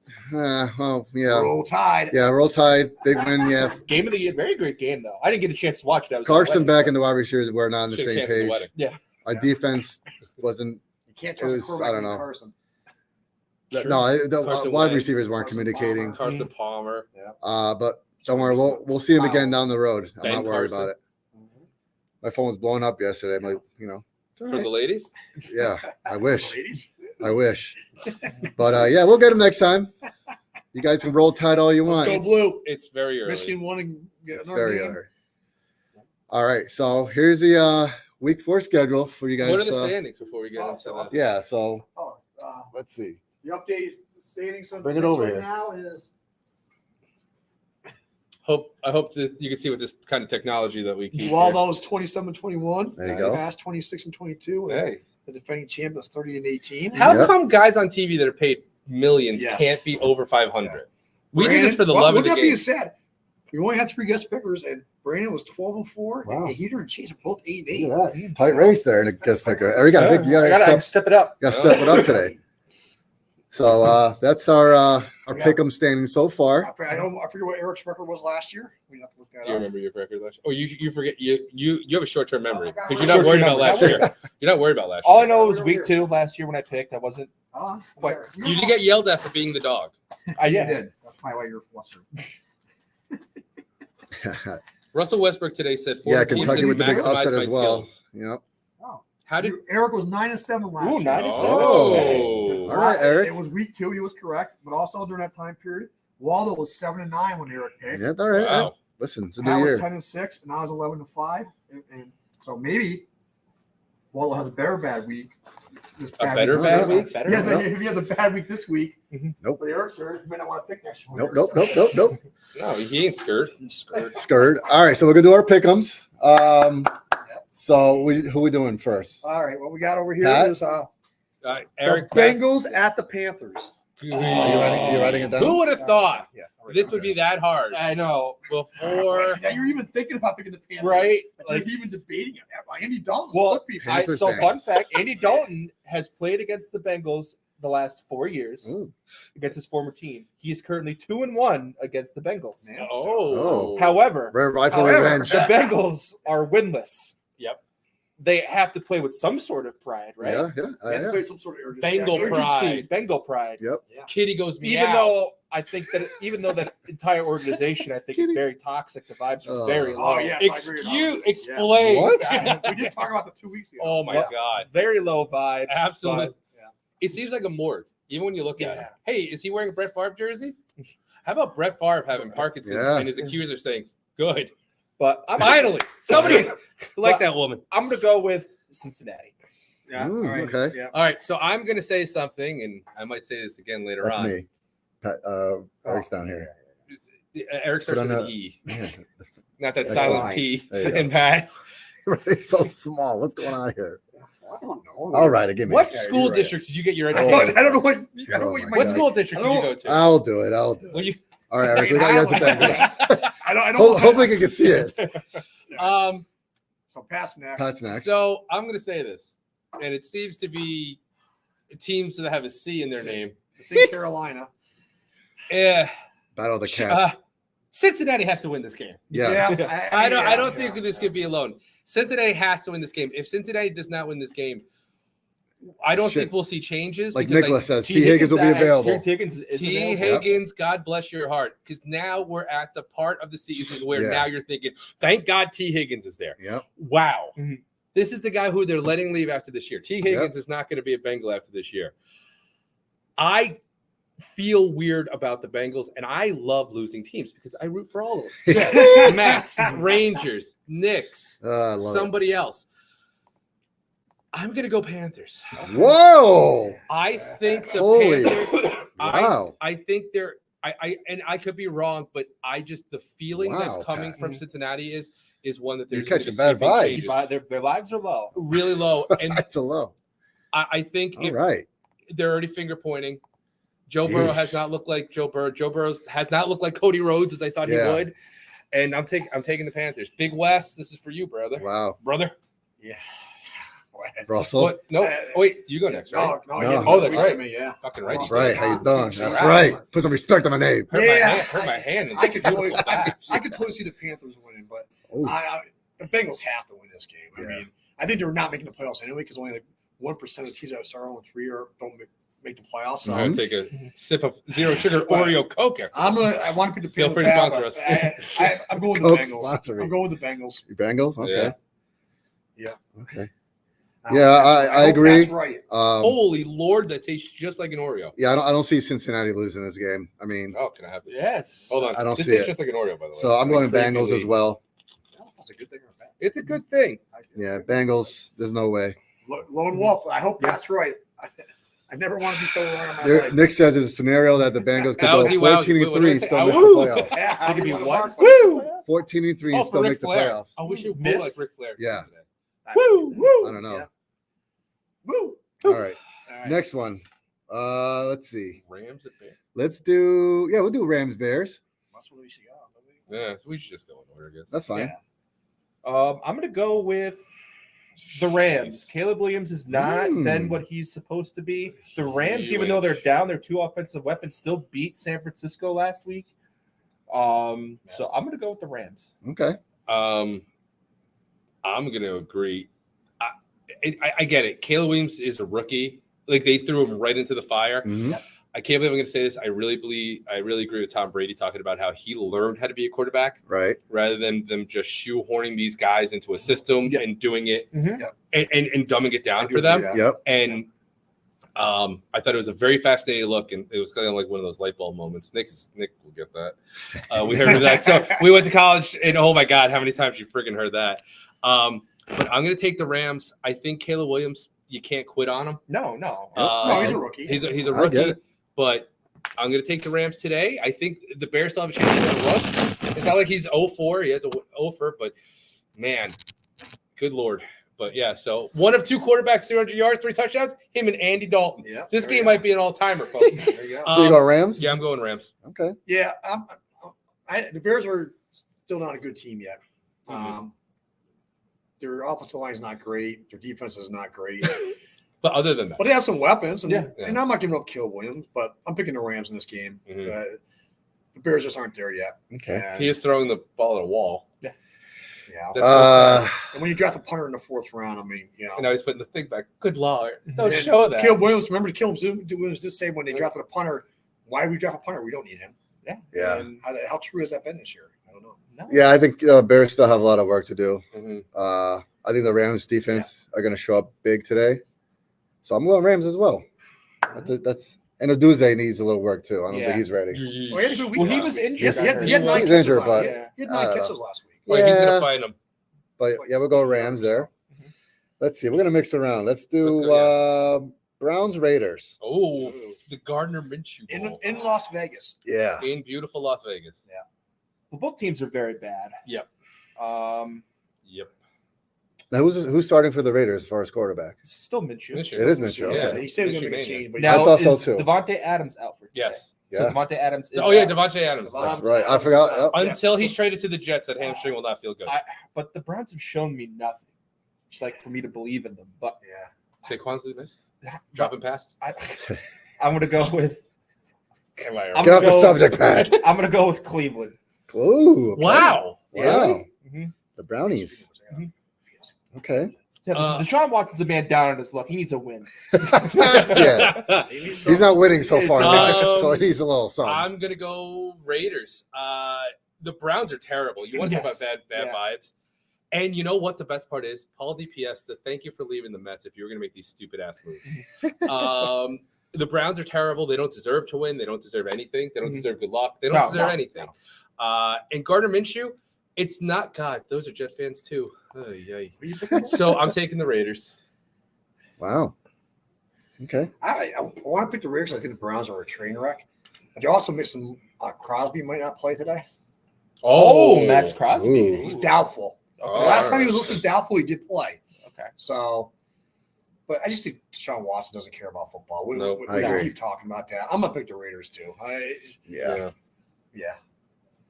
Well, yeah. Roll Tide. Yeah, roll tide. Big win, yeah. Game of the year, very great game though. I didn't get a chance to watch it. I was Carson at back the in the wide receivers were not on the Should've same canceled the page. wedding. Yeah. Our defense wasn't. You can't It trust was- a quarterback I don't named know. Carson. Sure. No, the Carson wide Wentz, receivers weren't Carson communicating. Carson Palmer. But don't worry, we'll see him again down the road. I'm Ben not worried Carson. about it. My phone was blowing up yesterday. I'm like, For the ladies? yeah, I wish. Ladies. I wish. But yeah, we'll get him next time. You guys can roll tide all you Let's want. go blue. It's very early. Michigan won and get It's another very game. early. All right, so here's the week 4 schedule for you guys. What are the standings before we get into that? Yeah, so Oh, let's see. the update standings. So Bring it next over right here. now is I hope that you can see with this kind of technology that we keep. Waldo's 27-21. There you go. Past 26-22. Hey, The defending champ is 30-18. how Yep. come guys on TV that are paid millions Yes. can't be over 500? Yeah. We do this for the love of the With that game. being said, we only had 3 guest pickers, and Brandon was 12-4, Wow. and Heater and Chase are both 8-8. Look at that. Tight race there in a guest picker. You got I gotta step it up. to step it up today. So that's our Yeah. pick'em standing so far. I forget what Eric's record was last year. We have to look that Do you up. remember your record last year? Oh, you forget you have a short-term memory Oh, because you're not worried about last year. You're not worried about last All I year. know was week 2 last year when I picked. I wasn't. Quite. You did get yelled at for being the dog. I You yeah. did. That's probably why you're flustered. Russell Westbrook today said 4 Yeah, teams Kentucky that with the big maximize upset my as well. skills. Yep. Wow. How did Eric was 9-7 last Ooh, year. 9-7. Oh. Okay. All right, Eric. It was week 2. He was correct, but also during that time period, Waldo was 7-9 when Eric picked. Yeah, all right. Wow. Listen, it's a Pat new was year. 10-6, and I was 11-5, and so maybe Waldo has a bad week. bad week? Better. Yes, if he has a bad week this week. Nope. But Eric's here. You may not want to pick next week. Nope. No, he ain't scared. Skirt. All right, so we're gonna do our pick'ems. So who we doing first? All right, what we got over here Pat? is Eric, the Bengals at the Panthers. Are you writing it down? Who would have thought Yeah, this would be that hard I know. before? Now you're even thinking about picking the Panthers, Right? Like you're even debating it. Andy Dalton. Well, flip people. Panthers so fans. fun fact: Andy Dalton has played against the Bengals the last 4 years Ooh. against his former team. He is currently 2-1 against the Bengals. Yeah. Oh, However, Rare rifle However, revenge. the Bengals are winless. Yep. They have to play with some sort of pride, right? Yeah. They had to play some sort of urgency. Bengal Yeah, pride. Bengal pride. Yep. Yeah. Kitty goes meow. Even though I think that, that entire organization, I think is very toxic. The vibes are very low. Oh, yeah. I agree with that. Explain. What? Yeah, we did talk about the 2 weeks ago. Oh my What? god. Very low vibes. Absolutely. but- It seems like a morgue. Even when you look at Yeah. it. Hey, is he wearing a Brett Favre jersey? How about Brett Favre having Parkinson's Yeah. and his accusers saying, good. But I'm Finally. Somebody like But- that woman. I'm gonna go with Cincinnati. Yeah. Ooh, all right. okay. Yeah. All right. So I'm going to say something, and I might say this again later That's on. me. Pat, Eric's down here. Eric starts Put with on an E, Man, not that That's silent fine. P There you go. in Pat. it's so small. What's going on here? I don't know. All right, give me. What Yeah, school you're right. district did you get your I education? don't know what. I don't know Oh what you my might What God. school district did you go to? I'll do it. Well, you, All right, Eric. We got you at the Bengals. I don't. Hopefully, you can see it. So pass next. Pat's next. so I'm going to say this, and it seems to be teams that have a C in their C. name. See Carolina. Yeah. Battle of the Cats. Cincinnati has to win this game. Yes. Yeah. I don't think this could be alone. Cincinnati has to win this game. If Cincinnati does not win this game, I don't Shit. think we'll see changes. Like because Nicholas says, T. Higgins will be available. T. Higgins is T. available. Higgins, God bless your heart. Because now we're at the part of the season where Yeah. now you're thinking, thank God T. Higgins is there. Yep. Wow. Mhm. This is the guy who they're letting leave after this year. T. Higgins is not going to be a Bengal after this year. I feel weird about the Bengals, and I love losing teams because I root for all of them. Yeah. Mets, Rangers, Knicks, I love somebody else. I'm going to go Panthers. it. Whoa. I think the Holy. Panthers. Wow. I think they're. I could be wrong, but I just the feeling Wow, that's coming Pat. from Cincinnati is one that You're there's gonna catching be bad slipping vibes. changes. Their lives are low. Really low, and That's a low. I think All if right. they're already finger pointing, Joe Burrow Yeesh. has not looked like Joe Burrow. Joe Burrow has not looked like Cody Rhodes as I thought Yeah. he would, and I'm taking the Panthers. Big West, this is for you, brother. Wow. Brother. Yeah. Russell. What? No. wait, you go next, right? No, No. yeah, Oh, that's we right. can be, yeah. Fucking right. That's right. How you doing? That's That's right. right. Put some respect on my name. Hurt Yeah. my hand. I could totally, Beautiful back. I could totally see the Panthers winning, but Ooh. the Bengals have to win this game. I Yeah. mean, I think they're not making the playoffs anyway because only like 1% of teams that start 0-3 don't make the playoffs. So I'm gonna take a sip of zero sugar Oreo Coke. I want to pick the Feel Panthers free to back, sponsor but us. I'm going with the Coke Bengals. sponsor me. I'm going with the Bengals. You Bengals? Okay. Yeah. Okay. Yeah, I hope agree. That's right. Holy Lord, that tastes just like an Oreo. Yeah, I don't see Cincinnati losing this game. I mean, Oh, can I have it? Yes. Hold on. I don't this see tastes it. just like an Oreo, by the way. so I'm going Bengals as well. That's a good thing or a bad It's a good thing. thing? Yeah, Bengals. There's no way. Lone Wolf. I hope that's right. I never want to be so wrong in my There- life. Nick says there's a scenario that the Bengals could go Wowsy, 14-3 wowsy. still miss the Woo! playoffs. Yeah, They could be what? Woo! 14-3 Oh, and for still Ric make the Flair. playoffs. I wish it would Miss? like Ric Flair. Yeah. Today. Woo, woo. I don't know. Yeah. Woo! All right. All right. Next one. Let's see. Rams at Bears. We'll do Rams Bears. That's what we should go. Yeah, so we should just go in order, I guess. That's fine. Yeah. I'm going to go with the Rams. Caleb Williams has not been what he's supposed to be. The Rams, even though they're down, their two offensive weapons still beat San Francisco last week. So I'm going to go with the Rams. Okay. I'm going to agree. I get it. Caleb Williams is a rookie. Like, they threw him right into the fire. Mhm. I can't believe I'm going to say this. I really agree with Tom Brady talking about how he learned how to be a quarterback Right. rather than them just shoehorning these guys into a system and doing it Mhm. and dumbing it down I do for them. agree, Yep. And I thought it was a very fascinating look, and it was kind of like one of those light bulb moments. Nick will get that. We heard of that. So we went to college, and oh my God, how many times you freaking heard that? But I'm going to take the Rams. I think Caleb Williams, you can't quit on him. No. No, he's a rookie. He's a I get rookie, it. but I'm going to take the Rams today. I think the Bears still have a chance to win a rush. It's not like he's 0-4. He has a 0-4, but man, good Lord. But yeah, so one of two quarterbacks, 300 yards, 3 touchdowns, him and Andy Dalton. Yeah, This there game you might be an all-timer, folks. go. There you go. So you go Rams? Yeah, I'm going Rams. Okay. Yeah, the Bears are still not a good team yet. Their offensive line is not great. Their defense is not great. But other than that, But they have some weapons. And, Yeah. and I'm not giving up Caleb Williams, but I'm picking the Rams in this game. Mhm. The Bears just aren't there yet. Okay. And, he is throwing the ball at a wall. yeah. That's so sad. And when you draft a punter in the 4th round, I mean, And now he's putting the thing back. Good Lord. Don't And show that. Caleb Williams, remember Caleb Williams did say when they drafted a punter, why we draft a punter? We don't need him. Yeah. And how true has that been this year? I don't know. No. Yeah, I think Bears still have a lot of work to do. Mhm. I think the Rams defense are going to show up big today. So I'm going Rams as well. That's and Oduze needs a little work too. I don't think he's ready. Well, he had a good week Well, he last was week. injured. He had 9 He's catches injured, last but- week. He had 9 catches last week. Well, he's Yeah. going to find him. But yeah, we'll go Rams there. Let's see. We're going to mix around. Let's do Let's go, Browns Raiders. Oh, the Gardner Minshew Bowl. In Las Vegas. Yeah. In beautiful Las Vegas. Well, both teams are very bad. Yep. Yep. Now who's starting for the Raiders as far as quarterback? It's still Minshew. Minshew. It is Minshew. Yeah. He said he was going to make a Minshew change, but Now, I thought so is too. Devontae Adams out for today? Yes. So Yeah. Devontae Adams is Oh, yeah, out. Devontae Adams. That's right. I forgot. Yep. Until he's traded to the Jets, that hamstring will not feel good. But the Browns have shown me nothing, like for me to believe in them. But yeah. Saquon's the best. Dropping past. I'm going to go with. Am I I'm right? Get off gonna the go- subject pad. I'm going to go with Cleveland. Ooh. Okay. Wow. Wow. Mhm. The Brownies. Okay. Yeah, Deshaun Watson's a man down on his luck. He needs a win. Yeah. He's not winning so far, so he needs a little something. I'm gonna go Raiders. The Browns are terrible. You want to talk about bad vibes? And you know what the best part is? Paul DPS, thank you for leaving the Mets if you were gonna make these stupid ass moves. The Browns are terrible. They don't deserve to win. They don't deserve anything. They don't deserve good luck. They don't deserve anything. And Gardner Minshew, it's not God. Those are Jet fans too. So I'm taking the Raiders. Wow. Okay. I want to pick the Raiders. I think the Browns are a train wreck. But you're also missing Crosby might not play today. Oh, Max Crosby. Ooh. He's doubtful. Oh, Last time he was listed doubtful, he did play. Okay. So, but I just think Deshaun Watson doesn't care about football. We I agree. keep talking about that. I'm gonna pick the Raiders too. Yeah.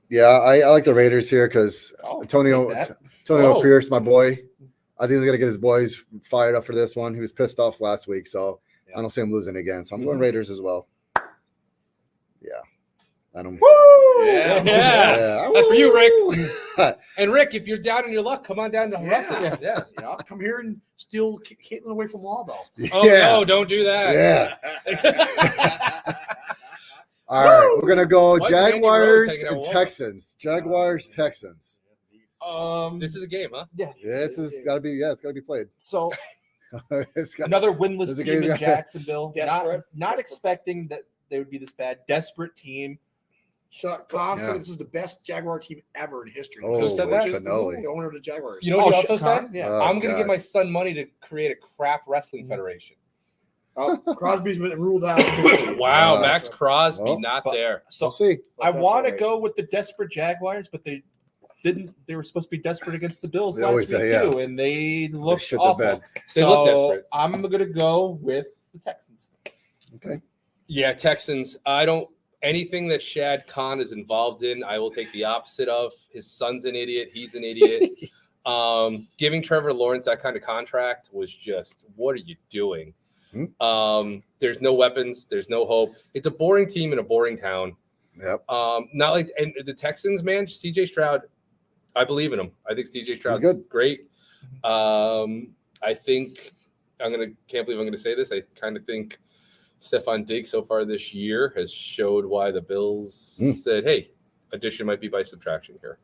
Yeah. I like the Raiders here because Antonio Pierce, my boy. I think he's gonna get his boys fired up for this one. He was pissed off last week, so I don't see him losing again. So I'm going Raiders as well. Yeah. I don't. Woo! Yeah. That's for you, Rick. And Rick, if you're down in your luck, come on down to Russell. Yeah. I'll come here and steal Caitlin away from Waldo. Oh no, don't do that. Yeah. All right, we're gonna go Why is Randy Jaguars Rose hanging out and with Texans. Jaguars, Texans. This is a game, huh? Yeah. Yeah, it's gotta be played. So It's got, another winless There's a team game- in Jacksonville. Desperate. Not expecting that they would be this bad. Desperate team. Tom Yeah. said this is the best Jaguar team ever in history. Oh, Who said that? Finale. The owner of the Jaguars. You know what he Oh, also shit, huh? said? Yeah. Oh, I'm going to God. give my son money to create a crap wrestling federation. Crosby's been ruled out. Wow, Max Crosby well, not but- there. So We'll see. I That's want to all right. go with the desperate Jaguars, but they didn't. They were supposed to be desperate against the Bills They last always week say, yeah. too, and they looked shit the awful. bed. They So look desperate. I'm gonna go with the Texans. Okay. Yeah, Texans. I don't anything that Shad Khan is involved in, I will take the opposite of. His son's an idiot. He's an idiot. Giving Trevor Lawrence that kind of contract was just, what are you doing? There's no weapons. There's no hope. It's a boring team in a boring town. Yep. Not like and the Texans, man. CJ Stroud, I believe in him. I think CJ Stroud's good. great. I think can't believe I'm gonna say this. I kind of think Stephon Diggs so far this year has showed why the Bills said, "Hey, addition might be by subtraction here."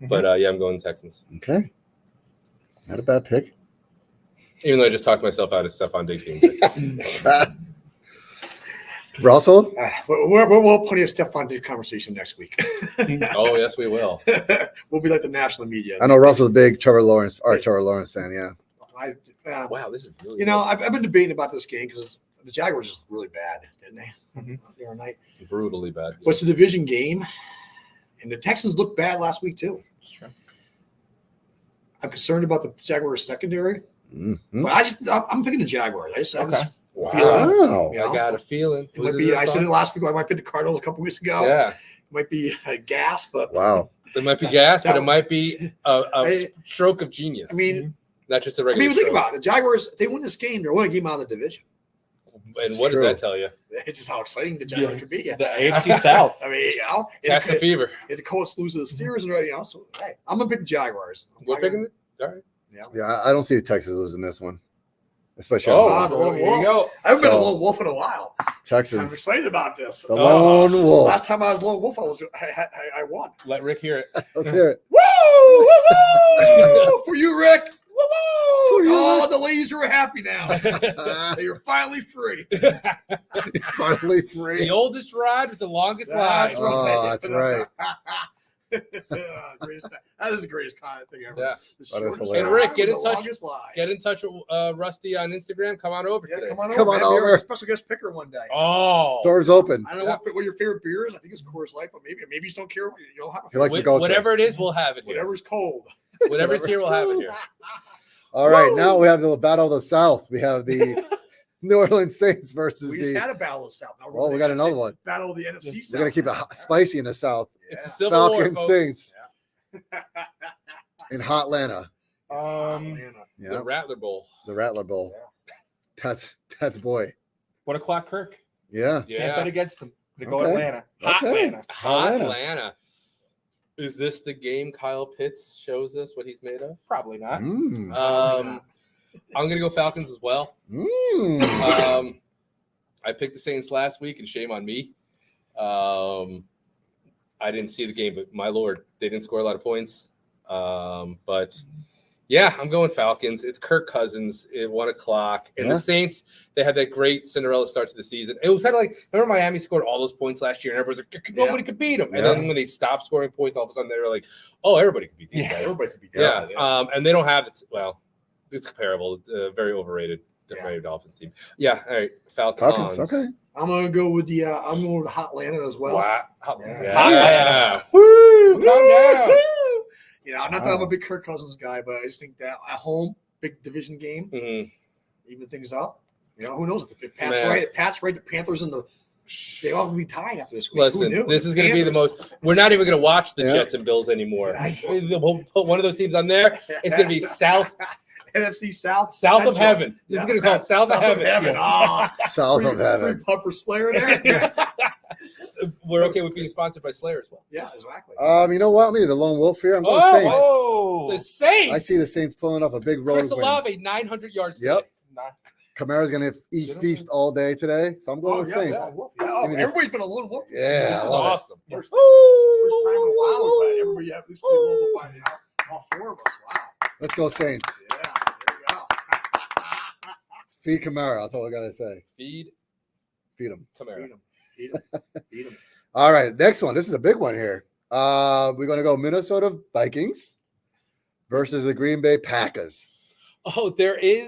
But yeah, I'm going Texans. Okay. Not a bad pick. Even though I just talked myself out of Stephon Diggs being good. Russell? We'll have plenty of Stephon Diggs conversation next week. Oh yes, we will. We'll be like the national media. I know Russell's a big Trevor Lawrence fan. Yeah. Wow, this is really. You know, I've been debating about this game because the Jaguars just really bad, didn't they? The other night. brutally bad. But it's a division game, and the Texans looked bad last week too. That's true. I'm concerned about the Jaguars secondary, Mm-hmm. but I'm picking the Jaguars. I just Wow. You know? I got a feeling. It might be. I said it last week. I might pick the Cardinals a couple weeks ago. Yeah, It might be a gas, but Wow. it might be gas, but That- it might be a stroke of genius. I mean, not just a regular. think stroke. about it. The Jaguars. If they win this game, they're winning a game out of the division. And what does True. that tell you? It's just how exciting the Jaguars could be. The AFC South. I mean, you know, Cast the fever. if the Colts lose to the Steelers, and you know, so hey, I'm gonna pick the Jaguars. We're picking it. All right. Yeah, I don't see the Texans losing this one. Especially Oh, on wow. here you go. I haven't been a So- lone wolf in a while. I'm Texans. excited about this. The lone wolf. Last time I was lone wolf, I won. Let Rick hear it. Let's hear it. Woo! Woo! Woo! For you, Rick. Woo! For you, Oh, Rick. the ladies are happy now. You're finally free. Finally free. The oldest ride with the longest That's line. Oh, that's right. Greatest, that is the greatest kind of thing ever. Yeah. The That is shortest hilarious. And Rick, line get with in the touch. longest line. Get in touch with Rusty on Instagram. Come on over Yeah, today. come on over. Come on man. You're over. a special guest picker one day. Oh, Doors open. I don't know what your favorite beer is. I think it's Coors Light, but maybe you just don't care. You don't have a He likes favorite. to go to. whatever it is, we'll have it here. Whatever's cold. Whatever's here, we'll have it here. All right, Woo! now we have the Battle of the South. We have the New Orleans Saints versus We just the. had a battle of the South. Now we're Well, gonna we got have another a one. Battle of the NFC South. We're gonna keep it spicy in the South. It's a Yeah. civil war, Falcons, folks. Saints in Hot Atlanta. Atlanta. Yeah, The Rattler Bowl. the Rattler Bowl. That's boy. 1 o'clock, Kirk. Yeah. Can't bet against him. Gonna go Okay. Atlanta. Hot Okay. Atlanta. Hot Atlanta. Atlanta. Is this the game Kyle Pitts shows us what he's made of? Probably not. Mm. I'm gonna go Falcons as well. Mm. I picked the Saints last week, and shame on me. I didn't see the game, but my lord, they didn't score a lot of points. But yeah, I'm going Falcons. It's Kirk Cousins at 1 o'clock, and Yeah. the Saints. They had that great Cinderella start to the season. It was kind of like, remember Miami scored all those points last year, and everybody's like, nobody could beat them. And Yeah. then when they stopped scoring points, all of a sudden they were like, oh, everybody could beat these guys. Everybody could be Yeah. down. And they don't have it. Well, it's comparable. Very overrated. Overrated Dolphins team. Yeah. All right. Falcons. Okay. I'm gonna go with the Hot Atlanta as well. Wow. Yeah. Hot Atlanta. Woo! Calm down. You know, not that I'm a big Kirk Cousins guy, but I just think that at home, big division game, Mhm. even things up. You know, who knows? If Pat's Man. right. Pat's right. The Panthers and they all gonna be tied after this week. Who Listen, knew? this is going to be the Panthers. most. We're not even going to watch the Yeah. Jets and Bills anymore. I We'll put one of those teams on there. It's going to be South NFC South. of Central. Heaven. This is going to be called South of Heaven. Ah, South of free heaven. pumper Slayer there. We're okay with being sponsored by Slayer as well. Yeah, exactly. You know what? Maybe the lone wolf here. I'm going Oh, Saints. Oh. The Saints. I see the Saints pulling off a big road Chris win. Olave, 900 yards. Yep. today. Not- Kamara's gonna eat feast all day today, so I'm going with Saints. yeah. Oh, everybody's been a lone wolf. Yeah, This I is love it. awesome. First time in a while, but everybody have this lone wolf by now. All four of us. Wow. Let's go Saints. Yeah. There you go. Feed Kamara. That's all I gotta say. Feed Feed him. Kamara. Beat 'em. Beat 'em. All right, next one. This is a big one here. We're gonna go Minnesota Vikings versus the Green Bay Packers. Oh, there's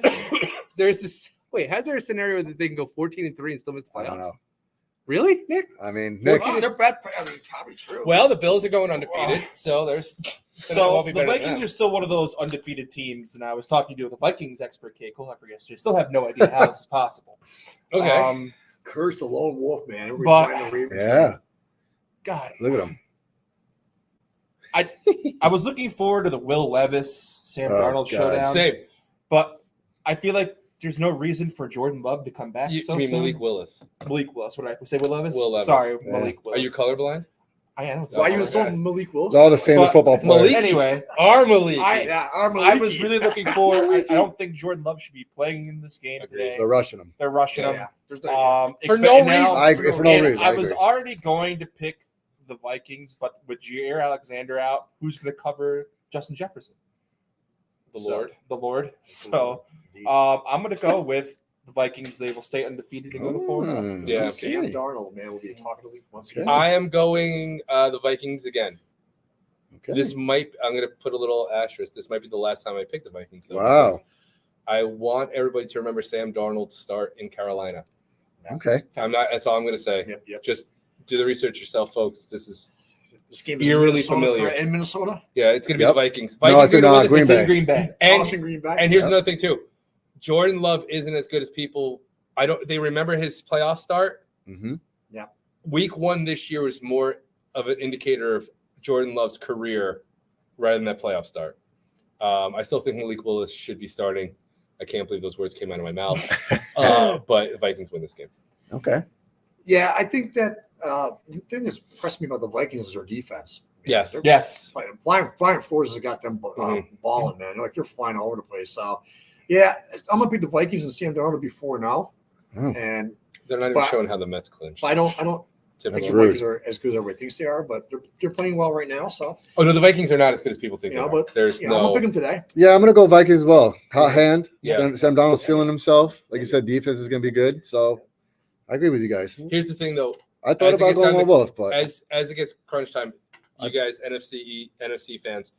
this. Wait, has there a scenario that they can go 14-3 and still miss the playoffs? I don't know. Really, Nick? I mean, Nick. They're bad. I mean, probably true. Well, the Bills are going undefeated, so there's. So the Vikings are still one of those undefeated teams, and I was talking to the Vikings expert, Kate Colheffer, yesterday. Still have no idea how this is possible. Okay. Curse the lone wolf, man. Yeah. God, Look at him. I was looking forward to the Will Levis Sam Darnold showdown, Same. but I feel like there's no reason for Jordan Love to come back. You so mean soon. Malik Willis? Malik Willis. What did I say? Will Levis. Will Levis. Sorry, Yeah. Malik Willis. Are you colorblind? I am. Why you Oh, insulting Malik Willis? All the same But football players. Malik- Anyway, Our Malik. I was really looking forward. I don't think Jordan Love should be playing in this game Agreed. today. They're rushing him. They're rushing him. Yeah. There's no. For no expect- now- reason. For no and reason. I was agree. already going to pick the Vikings, but with Jair Alexander out, who's going to cover Justin Jefferson? The Lord. The Lord. So I'm going to go with the Vikings. They will stay undefeated and go to 4-0. Yeah. Sam Darnold, man, will be talking to league once again. I am going the Vikings again. Okay. This might. I'm going to put a little asterisk. This might be the last time I pick the Vikings. Though, Wow. because I want everybody to remember Sam Darnold's start in Carolina. Okay. I'm not. That's all I'm going to say. Yep. Just do the research yourself, folks. This is This game is eerily Minnesota familiar. in Minnesota. yeah. It's going to be Yep. the Vikings. No, Vikings it's are in gonna win Green It's Bay. in Green Bay. And Boston, Green Bay. And here's Yep. another thing too. Jordan Love isn't as good as people. They remember his playoff start. Mm-hmm. Week 1 this year was more of an indicator of Jordan Love's career rather than that playoff start. I still think Malik Willis should be starting. I can't believe those words came out of my mouth. But the Vikings win this game. Okay. Yeah, I think that the thing that's impressed me about the Vikings is their defense. Yes. They're Yes. Flying Forces have got them balling, man. Like they're flying all over the place. So, yeah, I'm gonna pick the Vikings and Sam Darnold before now. Oh. And They're not even But- showing how the Mets clinch. I don't think Typical. the Vikings are as good as everybody thinks they are, but they're playing well right now. So, Oh no, the Vikings are not as good as people think. Yeah, they are. but- There's I'm gonna no. pick them today. Yeah, I'm gonna go Vikings as well. Hot hand. Yeah. Sam Donald's feeling himself. Like you said, defense is gonna be good. So I agree with you guys. Here's the thing, though. I thought As it about gets going down with to- both, but As it gets crunch time, you guys NFC fans,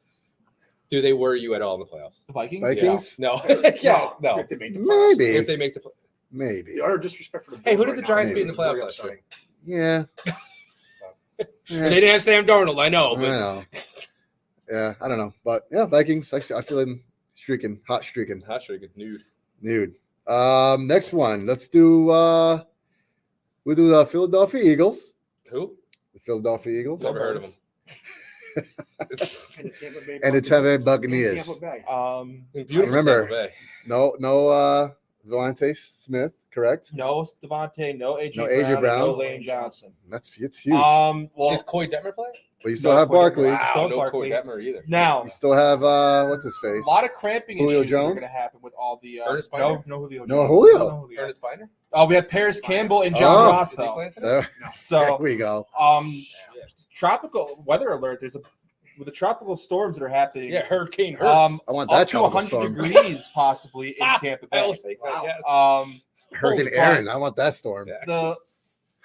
do they worry you at all in the playoffs? The Vikings? Vikings? No. Yeah, no. If they make the playoffs. maybe, If they make the play. maybe. The utter disrespect for the Hey, who Bills did the right Giants now beat in the is very playoffs last year? upsetting. Yeah. They didn't have Sam Darnold, I know, I but know. Yeah, I don't know, but yeah, Vikings. I feel him streaking, hot streaking, hot streak, nude. dude. Next one. Let's do. We'll do the Philadelphia Eagles. Who? The Philadelphia Eagles. Never heard of him. And And the Tampa Bay Buccaneers. Tampa Bay. Beautiful remember. Tampa Bay. No, Devontae Smith, correct? No Devontae, no AJ No Brown, A.J. Brown. no Lane Johnson. It's huge. Well, Is Coy Detmer playing? but you still no, have Coy Detmer. Barkley. Wow. You Still no Barkley. Coy Detmer either. now still have what's his a face? lot of cramping Julio issues that are Jones? going to happen with all the Ernest no Biner? Julio Jones. No Julio. No Julio. Ernest Biner? Oh, we have Paris Campbell and John Oh. Ross Is he though. playing today? There, there So we go. tropical weather alert. There's with the tropical storms that are happening. Yeah, Hurricane Hurts. I want Up that to tropical 100 storm. degrees possibly in Tampa I'll Bay. take that, yes. Hurricane Holy Aaron. I want that storm. Yeah.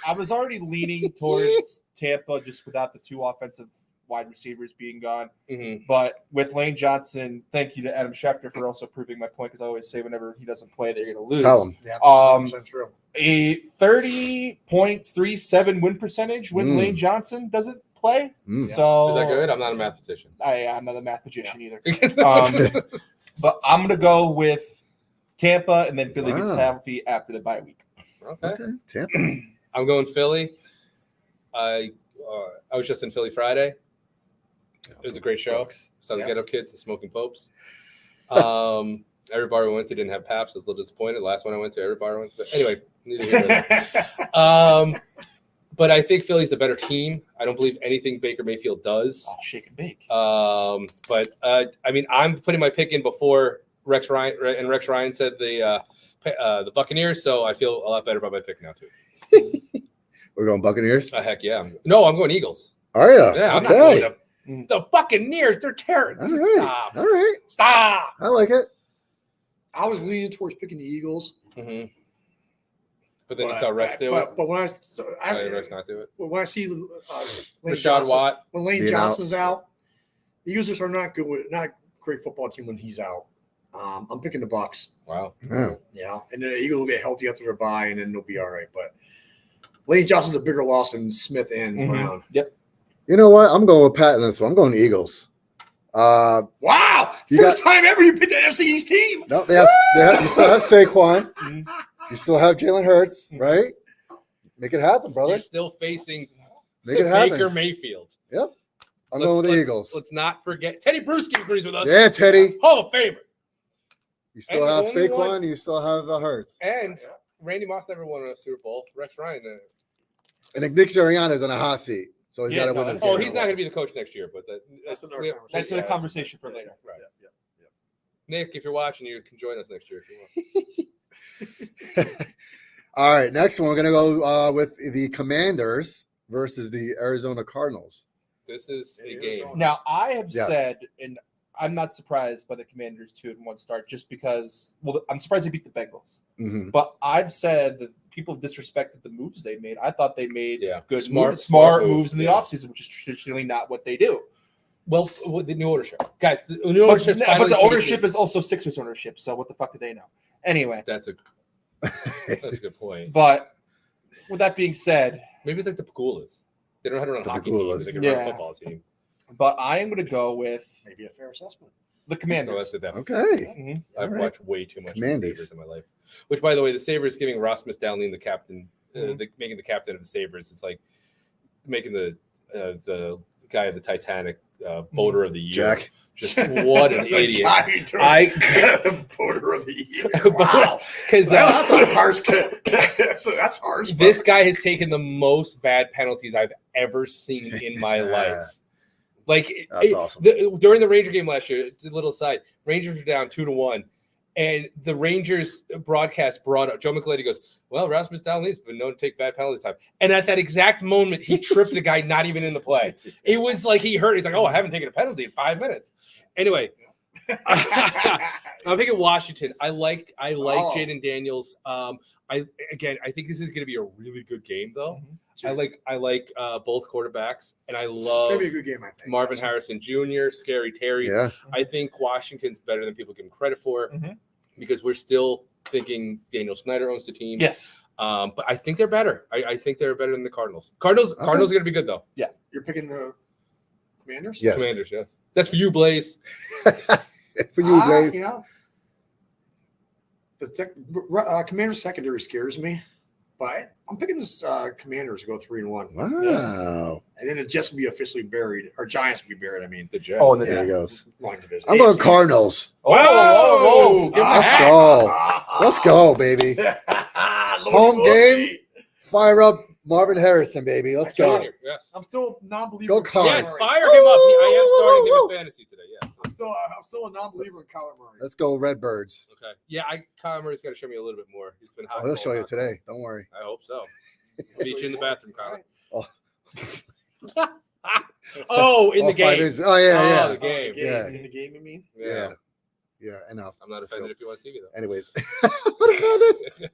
I was already leaning towards Tampa just without the two offensive wide receivers being gone. Mhm. But with Lane Johnson, thank you to Adam Schefter for also proving my point, because I always say whenever he doesn't play, they're going to lose. Tell him. Yeah, 100% true. A 30.37 win percentage when Mm. Lane Johnson doesn't play. Mm. So Is that good? I'm not a mathematician. I'm not a math magician either. But I'm going to go with Tampa, and then Philly gets Wow. healthy after the bye week. Okay. Okay, Tampa. I'm going Philly. I was just in Philly Friday. It was a great show. Saw the Yeah. Ghetto Kids, the Smoking Popes. Every bar we went to didn't have Paps. I was a little disappointed. Last one I went to, every bar I went to. But anyway, neither here nor there. But I think Philly's the better team. I don't believe anything Baker Mayfield does. Oh, shake and bake. But I mean, I'm putting my pick in before Rex Ryan, and Rex Ryan said the Buccaneers. So I feel a lot better about my pick now too. We're going Buccaneers. Heck yeah! No, I'm going Eagles. Are you? Yeah, I'm not Okay. going to the Buccaneers. They're terrible. All right. Stop. All right. Stop. I like it. I was leaning towards picking the Eagles. Mm-hmm. But then you saw Rex do it. But when Rex not do it. when I see Lane Rashad Johnson, Watt. when Lane Being Johnson's out, the Eagles are not good. Not a great football team when he's out. I'm picking the Bucks. Wow. Yeah, and the Eagles will get healthy after their bye, and then they'll be all right. But Lane Johnson's a bigger loss than Smith and Brown. Yep. You know what? I'm going with Pat in this one. I'm going Eagles. Wow! First time ever you picked an NFC East team. No, you still have Saquon. You still have Jalen Hurts, right? Make it happen, brother. You're still facing Make it happen. Baker Mayfield. Yep. I'm going with the Eagles. Let's not forget. Teddy Bruschi agrees with us. Yeah, Teddy. Hall of Famer. You still have Saquon. You still have Hurts. And Randy Moss never won a Super Bowl. Rex Ryan. And Nick Sirianni's on a hot seat, so he's got to win this game. Oh, he's not going to be the coach next year, but that's a conversation for later. Right. Nick, if you're watching, you can join us next year if you want. All right, next one we're gonna go with the Commanders versus the Arizona Cardinals. This is a game. Now I have said, and I'm not surprised by the Commanders 2-1 start, just because. Well, I'm surprised they beat the Bengals, but I've said that people have disrespected the moves they made. I thought they made good, smart moves in the offseason, which is traditionally not what they do. Well, the new ownership, guys. The new ownership, but the ownership is also Sixers ownership. So what the fuck do they know? Anyway, that's a good point. But with that being said, maybe it's like the Pagulas. They don't know how to run a hockey team. They can run a football team. But I am going to go with maybe a fair assessment. The Commanders. Okay. I've watched way too much of the Sabres in my life. Which, by the way, the Sabres giving Rasmus Dahlin the captain, making the captain of the Sabres. It's like making the guy of the Titanic boater of the year. Jack. Just what an idiot. Boater of the year. Wow. Because that's a harsh that's harsh. This guy has taken the most bad penalties I've ever seen in my life. Like that's awesome. During the Ranger game last year, it's a little side. Rangers were down 2-1. And the Rangers broadcast brought up, Joe Micheletti goes, well, Rasmus Dahlin has been known to take bad penalties time. And at that exact moment, he tripped a guy not even in the play. It was like he hurt. He's like, oh, I haven't taken a penalty in 5 minutes. Anyway, I'm picking Washington. I like Jaden Daniels. I think this is going to be a really good game, though. I like both quarterbacks, and I love be a good game, I think. Marvin Harrison Jr., Scary Terry. Yeah. I think Washington's better than people give him credit for because we're still thinking Daniel Snyder owns the team. Yes. But I think they're better. I think they're better than the Cardinals. Cardinals are going to be good, though. Yeah. You're picking the Commanders? Yes. Commanders, yes. That's for you, Blaze. For you, Blaze. The Commanders secondary scares me. But I'm picking this Commanders to go 3-1. Wow. And then the Jets will be officially buried. Or Giants will be buried, I mean. The Jets. Oh, there he goes. Wrong division. I'm going Cardinals. Whoa! Let's go, baby. Home game. Fire up Marvin Harrison, baby. Let's go. Yes. I'm still a non-believer. Go Cardinals. Yes, fire him up. I am starting him in fantasy today. Yes. I'm still a non-believer in Kyler Murray. Let's go Redbirds. Okay. Yeah, Kyler Murray's got to show me a little bit more. He's been hot. He'll show you today. Don't worry. I hope so. I'll meet you in the bathroom, Kyler. Oh. In the game. Oh, yeah. The game. Yeah. In the game, you mean? Yeah. Enough. I'm not offended if you want to see me, though. Anyways. What about it?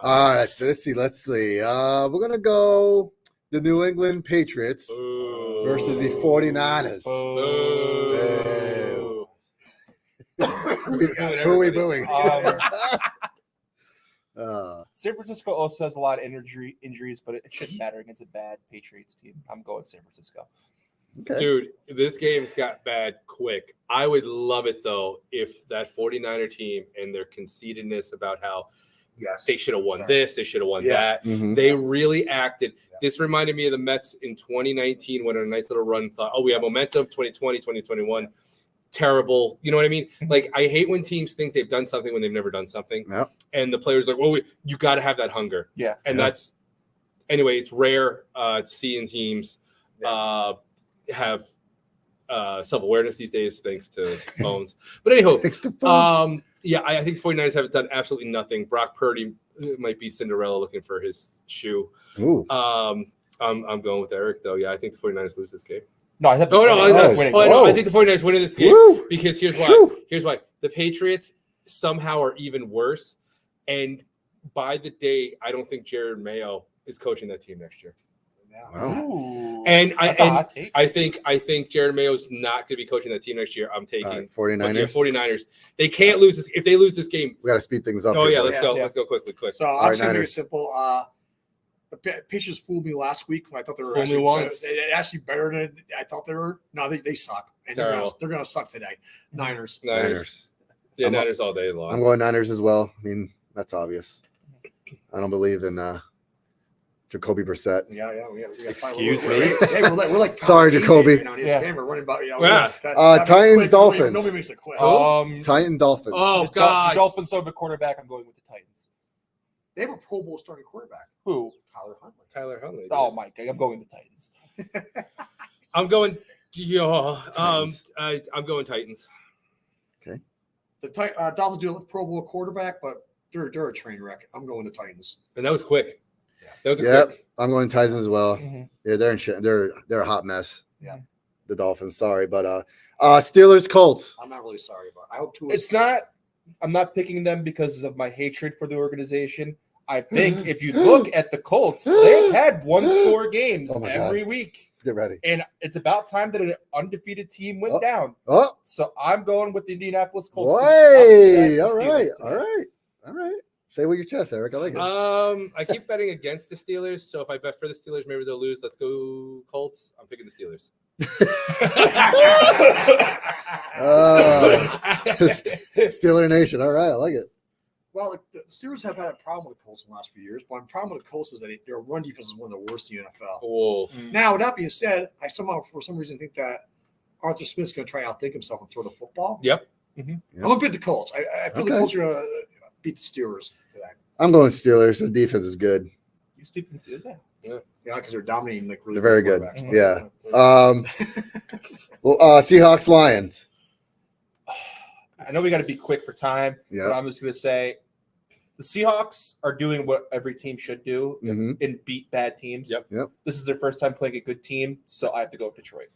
All right. So let's see. We're going to go the New England Patriots versus the 49ers. Who are we booing? San Francisco also has a lot of injuries, but it shouldn't matter against a bad Patriots team. I'm going San Francisco. Okay. Dude, this game's got bad quick. I would love it, though, if that 49er team and their conceitedness about how they should have won this, they should have won that. Mm-hmm. They really acted. Yeah. This reminded me of the Mets in 2019 when a nice little run thought, we have momentum, 2020, 2021. Terrible. You know what I mean? Like, I hate when teams think they've done something when they've never done something. Yep. And the players are like, you got to have that hunger. Yeah. And that's, anyway, it's rare seeing teams have self-awareness these days thanks to phones. But anyhow, I think the 49ers have done absolutely nothing. Brock Purdy might be Cinderella looking for his shoe. Ooh. I'm going with Eric, though. Yeah, I think the 49ers lose this game. No, I think I think the 49ers win this game. Woo. Because here's why. Woo. Here's why. The Patriots somehow are even worse. And by the day, I don't think Jared Mayo is coaching that team next year. Wow. Ooh, And that's a hot take. I think Jared Mayo's not going to be coaching that team next year. I'm taking 49ers. Yeah, 49ers. They can't lose this. If they lose this game, We got to speed things up. oh here, yeah, boys. let's go. Yeah. Let's go quick. So All I'm right, just gonna make it Niners. simple. The Patriots fooled me last week when I thought they were Fooled me actually once. they're actually better than I thought they were. No, they suck, and Terrible. they're gonna suck today. Niners. Niners. Yeah, I'm- Niners all day long. I'm going Niners as well. I mean, that's obvious. I don't believe in Jacoby Brissett. Yeah. We got Excuse we're, me? Hey, we're like Sorry, Tom Jacoby. Brady right now. Yeah. We're running about. Yeah. Titans, Nobody Dolphins. makes it quick. Titan Dolphins. Oh The God, Dolphins don't have a quarterback. I'm going with the Titans. They have a Pro Bowl starting quarterback, Who? Tyler Huntley. Tyler Huntley. Oh my God, I'm going with the Titans. I'm going. Titans. I'm going Titans. The Dolphins do have a Pro Bowl quarterback, but they're a train wreck. I'm going to Titans. And that was quick. Yeah. That was a Yep, quick. I'm going Titans as well. Mhm. Yeah, they're in shit. They're a hot mess. Yeah. The Dolphins. Sorry, but Steelers Colts. I'm not really sorry about it. I hope It's not. I'm not picking them because of my hatred for the organization. I think if you look at the Colts, they've had one-score games Oh my every week, Get ready. and it's about time that an undefeated team went Oh. down. Oh, So I'm going with the Indianapolis Colts. to way. upset All the right. Steelers All today. right. All right. Say it with your chest, Eric. I like it. I keep betting against the Steelers, so if I bet for the Steelers, maybe they'll lose. Let's go Colts. I'm picking the Steelers. Steeler Nation. All right. I like it. Well, the Steelers have had a problem with the Colts in the last few years. But the problem with the Colts is that their run defense is one of the worst in the NFL. Wolf. Now, with that being said, I somehow, for some reason, think that Arthur Smith's going to try to outthink himself and throw the football. Yep. I'm going to pick the Colts. I feel the Okay. Colts are going to beat the Steelers today. I'm going Steelers. The defense is good. You Stephen did that. Yeah, because they're dominating like really They're very good. quarterbacks. Yeah. Well, Seahawks Lions. I know we got to be quick for time, Yeah. but I'm just going to say the Seahawks are doing what every team should do Mhm. and beat bad teams. Yep. Yep. This is their first time playing a good team, so I have to go with Detroit.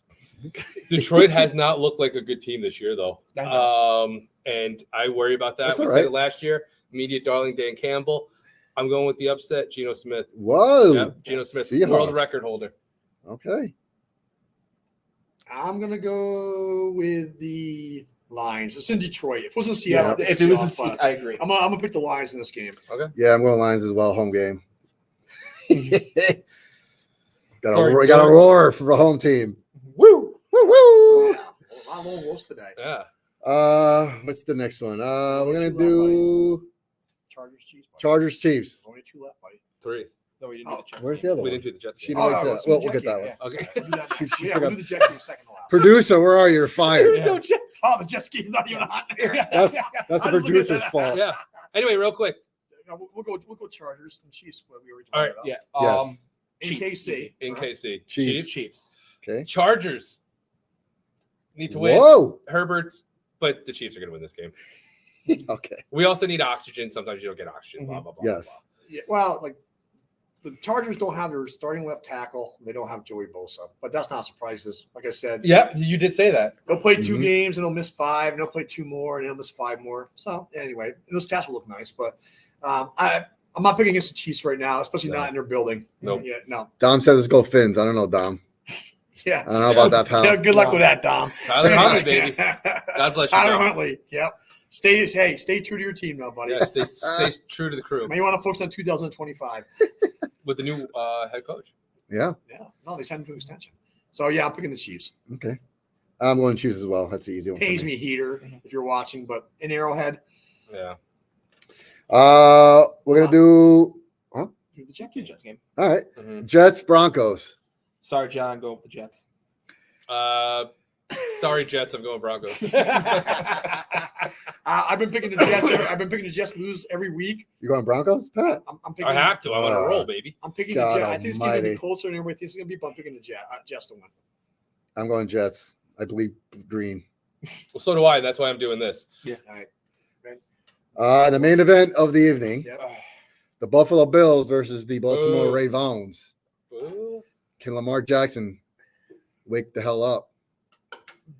Detroit has not looked like a good team this year, though. I know. And I worry about that. That's We all said right. it last year. Immediate darling Dan Campbell. I'm going with the upset, Geno Smith. Whoa. Yep, Geno Smith, Seahawks. world record holder. Okay. I'm going to go with the Lions. It's in Detroit. If it was in Seattle, Yeah. I'd pick If it was a Seahawks, but I agree. I'm going to pick the Lions in this game. Yeah, I'm going Lions as well. Home game. Sorry, got to George. roar for a home team. Woo! Woo woo. A lot of lone wolves today. Yeah. What's the next one? We're gonna do Chargers, Chiefs. buddy. Chargers Chiefs. Only two left, buddy. 3. No, we didn't do the Jets Where's game. the other We one? didn't do the Jets She game. didn't like Oh, that. so Well, the we'll Jet get that game, one. Okay. We'll do that She next. Yeah, forgot. we'll do the Jets game second to last. Producer, where are you? You're fired. Yeah. Oh, the Jets game's not even on there. That's the I just looked at producer's that. fault. Yeah. Anyway, real quick. No, we'll go Chargers and Chiefs. What we already All right, talked about. Yeah. Yes. In Chiefs. KC. In Huh? KC. Chiefs. Chiefs. Okay. Chargers need to win. Whoa. Herbert's, but the Chiefs are going to win this game. Okay. We also need oxygen. Sometimes you don't get oxygen. Blah, blah, blah. Yes. Yeah, well, like the Chargers don't have their starting left tackle. They don't have Joey Bosa, but that's not a surprise. Like I said, Yep, you did say that. they'll play 2 Mhm. games and they'll miss 5, and they'll play 2 more and they'll miss 5 more. So anyway, those stats will look nice, but I'm not picking against the Chiefs right now, especially No. not in their building. Nope. Yeah, no. Dom said let's go Finns. I don't know, Dom. Yeah. I don't know about that, pal. Yeah, good luck with that, Dom. Tyler Huntley, baby. God bless you. Tyler Dom. Huntley. Yep. Stay true to your team now, buddy. Yeah, stay true to the crew Man, you want to focus on 2025. with the new head coach. Yeah. Yeah. No, they signed him to an extension. So yeah, I'm picking the Chiefs. Okay. I'm going Chiefs as well. That's the easy one. for Pains me. me heater if you're watching, but in Arrowhead, Yeah. We're gonna do. do the Jets. Do the Jets game. All right. Mhm. Jets Broncos. Sorry, John. Go with the Jets. Sorry, Jets. I'm going Broncos. I've been picking the Jets. I've been picking the Jets to lose every week. You going Broncos, Pat? I'm picking. I have to. I'm on a roll, baby. I'm picking God the Jets. I think it's going to be almighty. closer than everybody thinks it's going to be. But I'm picking the Jets to win. I'm going Jets. I believe green. Well, so do I. That's why I'm doing this. All right. The main event of the evening: Yep. the Buffalo Bills versus the Baltimore Boo. Ravens. Because Can Lamar Jackson wake the hell up?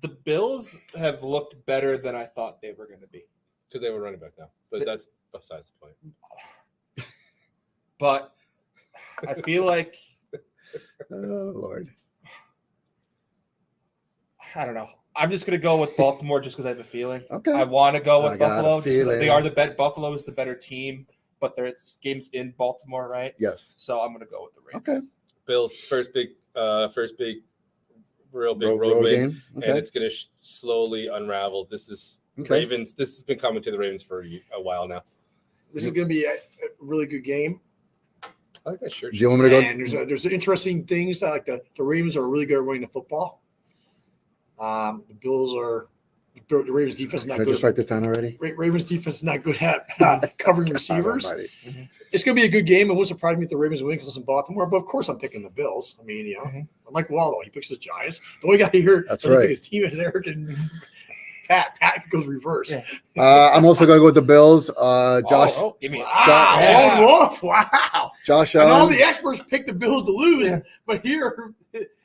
The Bills have looked better than I thought they were going to be. they were running back now. But that's besides the point. But I feel like Oh Lord. I don't know. I'm just gonna go with Baltimore just because I have a feeling. Okay. I want to go I with got a Buffalo just because they feeling. are the better. Buffalo is the better team, but it's games in Baltimore, right? Yes. So I'm gonna go with the Ravens. Okay. Bills first big, real big road win, game. Okay. and it's going to slowly unravel. This is Okay. Ravens. This has been coming to the Ravens for a while now. This is going to be a really good game. I like that shirt. Do you want me to go? And there's interesting things like the Ravens are really good at running the football. The Ravens defense is not Can I good. just write this down already? Ravens defense is not good at covering receivers. Alrighty. It's going to be a good game. It wouldn't surprise me if the Ravens win because it's in Baltimore. But of course, I'm picking the Bills. I mean, I'm like Wallow. He picks his Giants. The only guy here That's doesn't right. pick his team is Eric and Pat. Pat goes reverse. Yeah. I'm also going to go with the Bills. Josh. Give me Wow, Yeah. Lone Wolf. Wow. Josh And all Allen. the experts pick the Bills to lose, but here,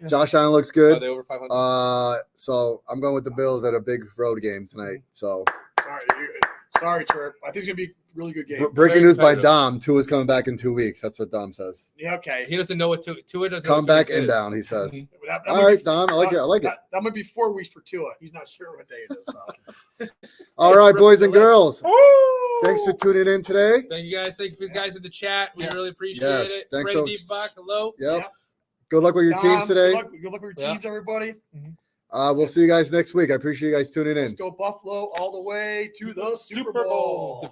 Josh Allen looks Are good. they over 500? So I'm going with the Bills at a big road game tonight. So sorry, Trip. I think it's going to be a really good game. breaking news by competitive. Dom. Tua is coming back in 2 weeks. That's what Dom says. Yeah, okay. He doesn't know what Tua doesn't know Come what 2 back weeks and is. down, he says. That All might right, be- Dom. I like it. I like it. That might be 4 weeks for Tua. He's not sure what day it is. So. All right, boys and girls. Woo! Thanks for tuning in today. Thank you guys. Thank you for the guys in the chat. We Yeah. really appreciate Yes, it. thanks Brandon so- Diefbach, hello. Yep. Yep. Good luck with your Dom, teams today. Good luck with your teams, everybody. We'll see you guys next week. I appreciate you guys tuning in. Let's go Buffalo all the way to the Super Super Bowl. Bowl.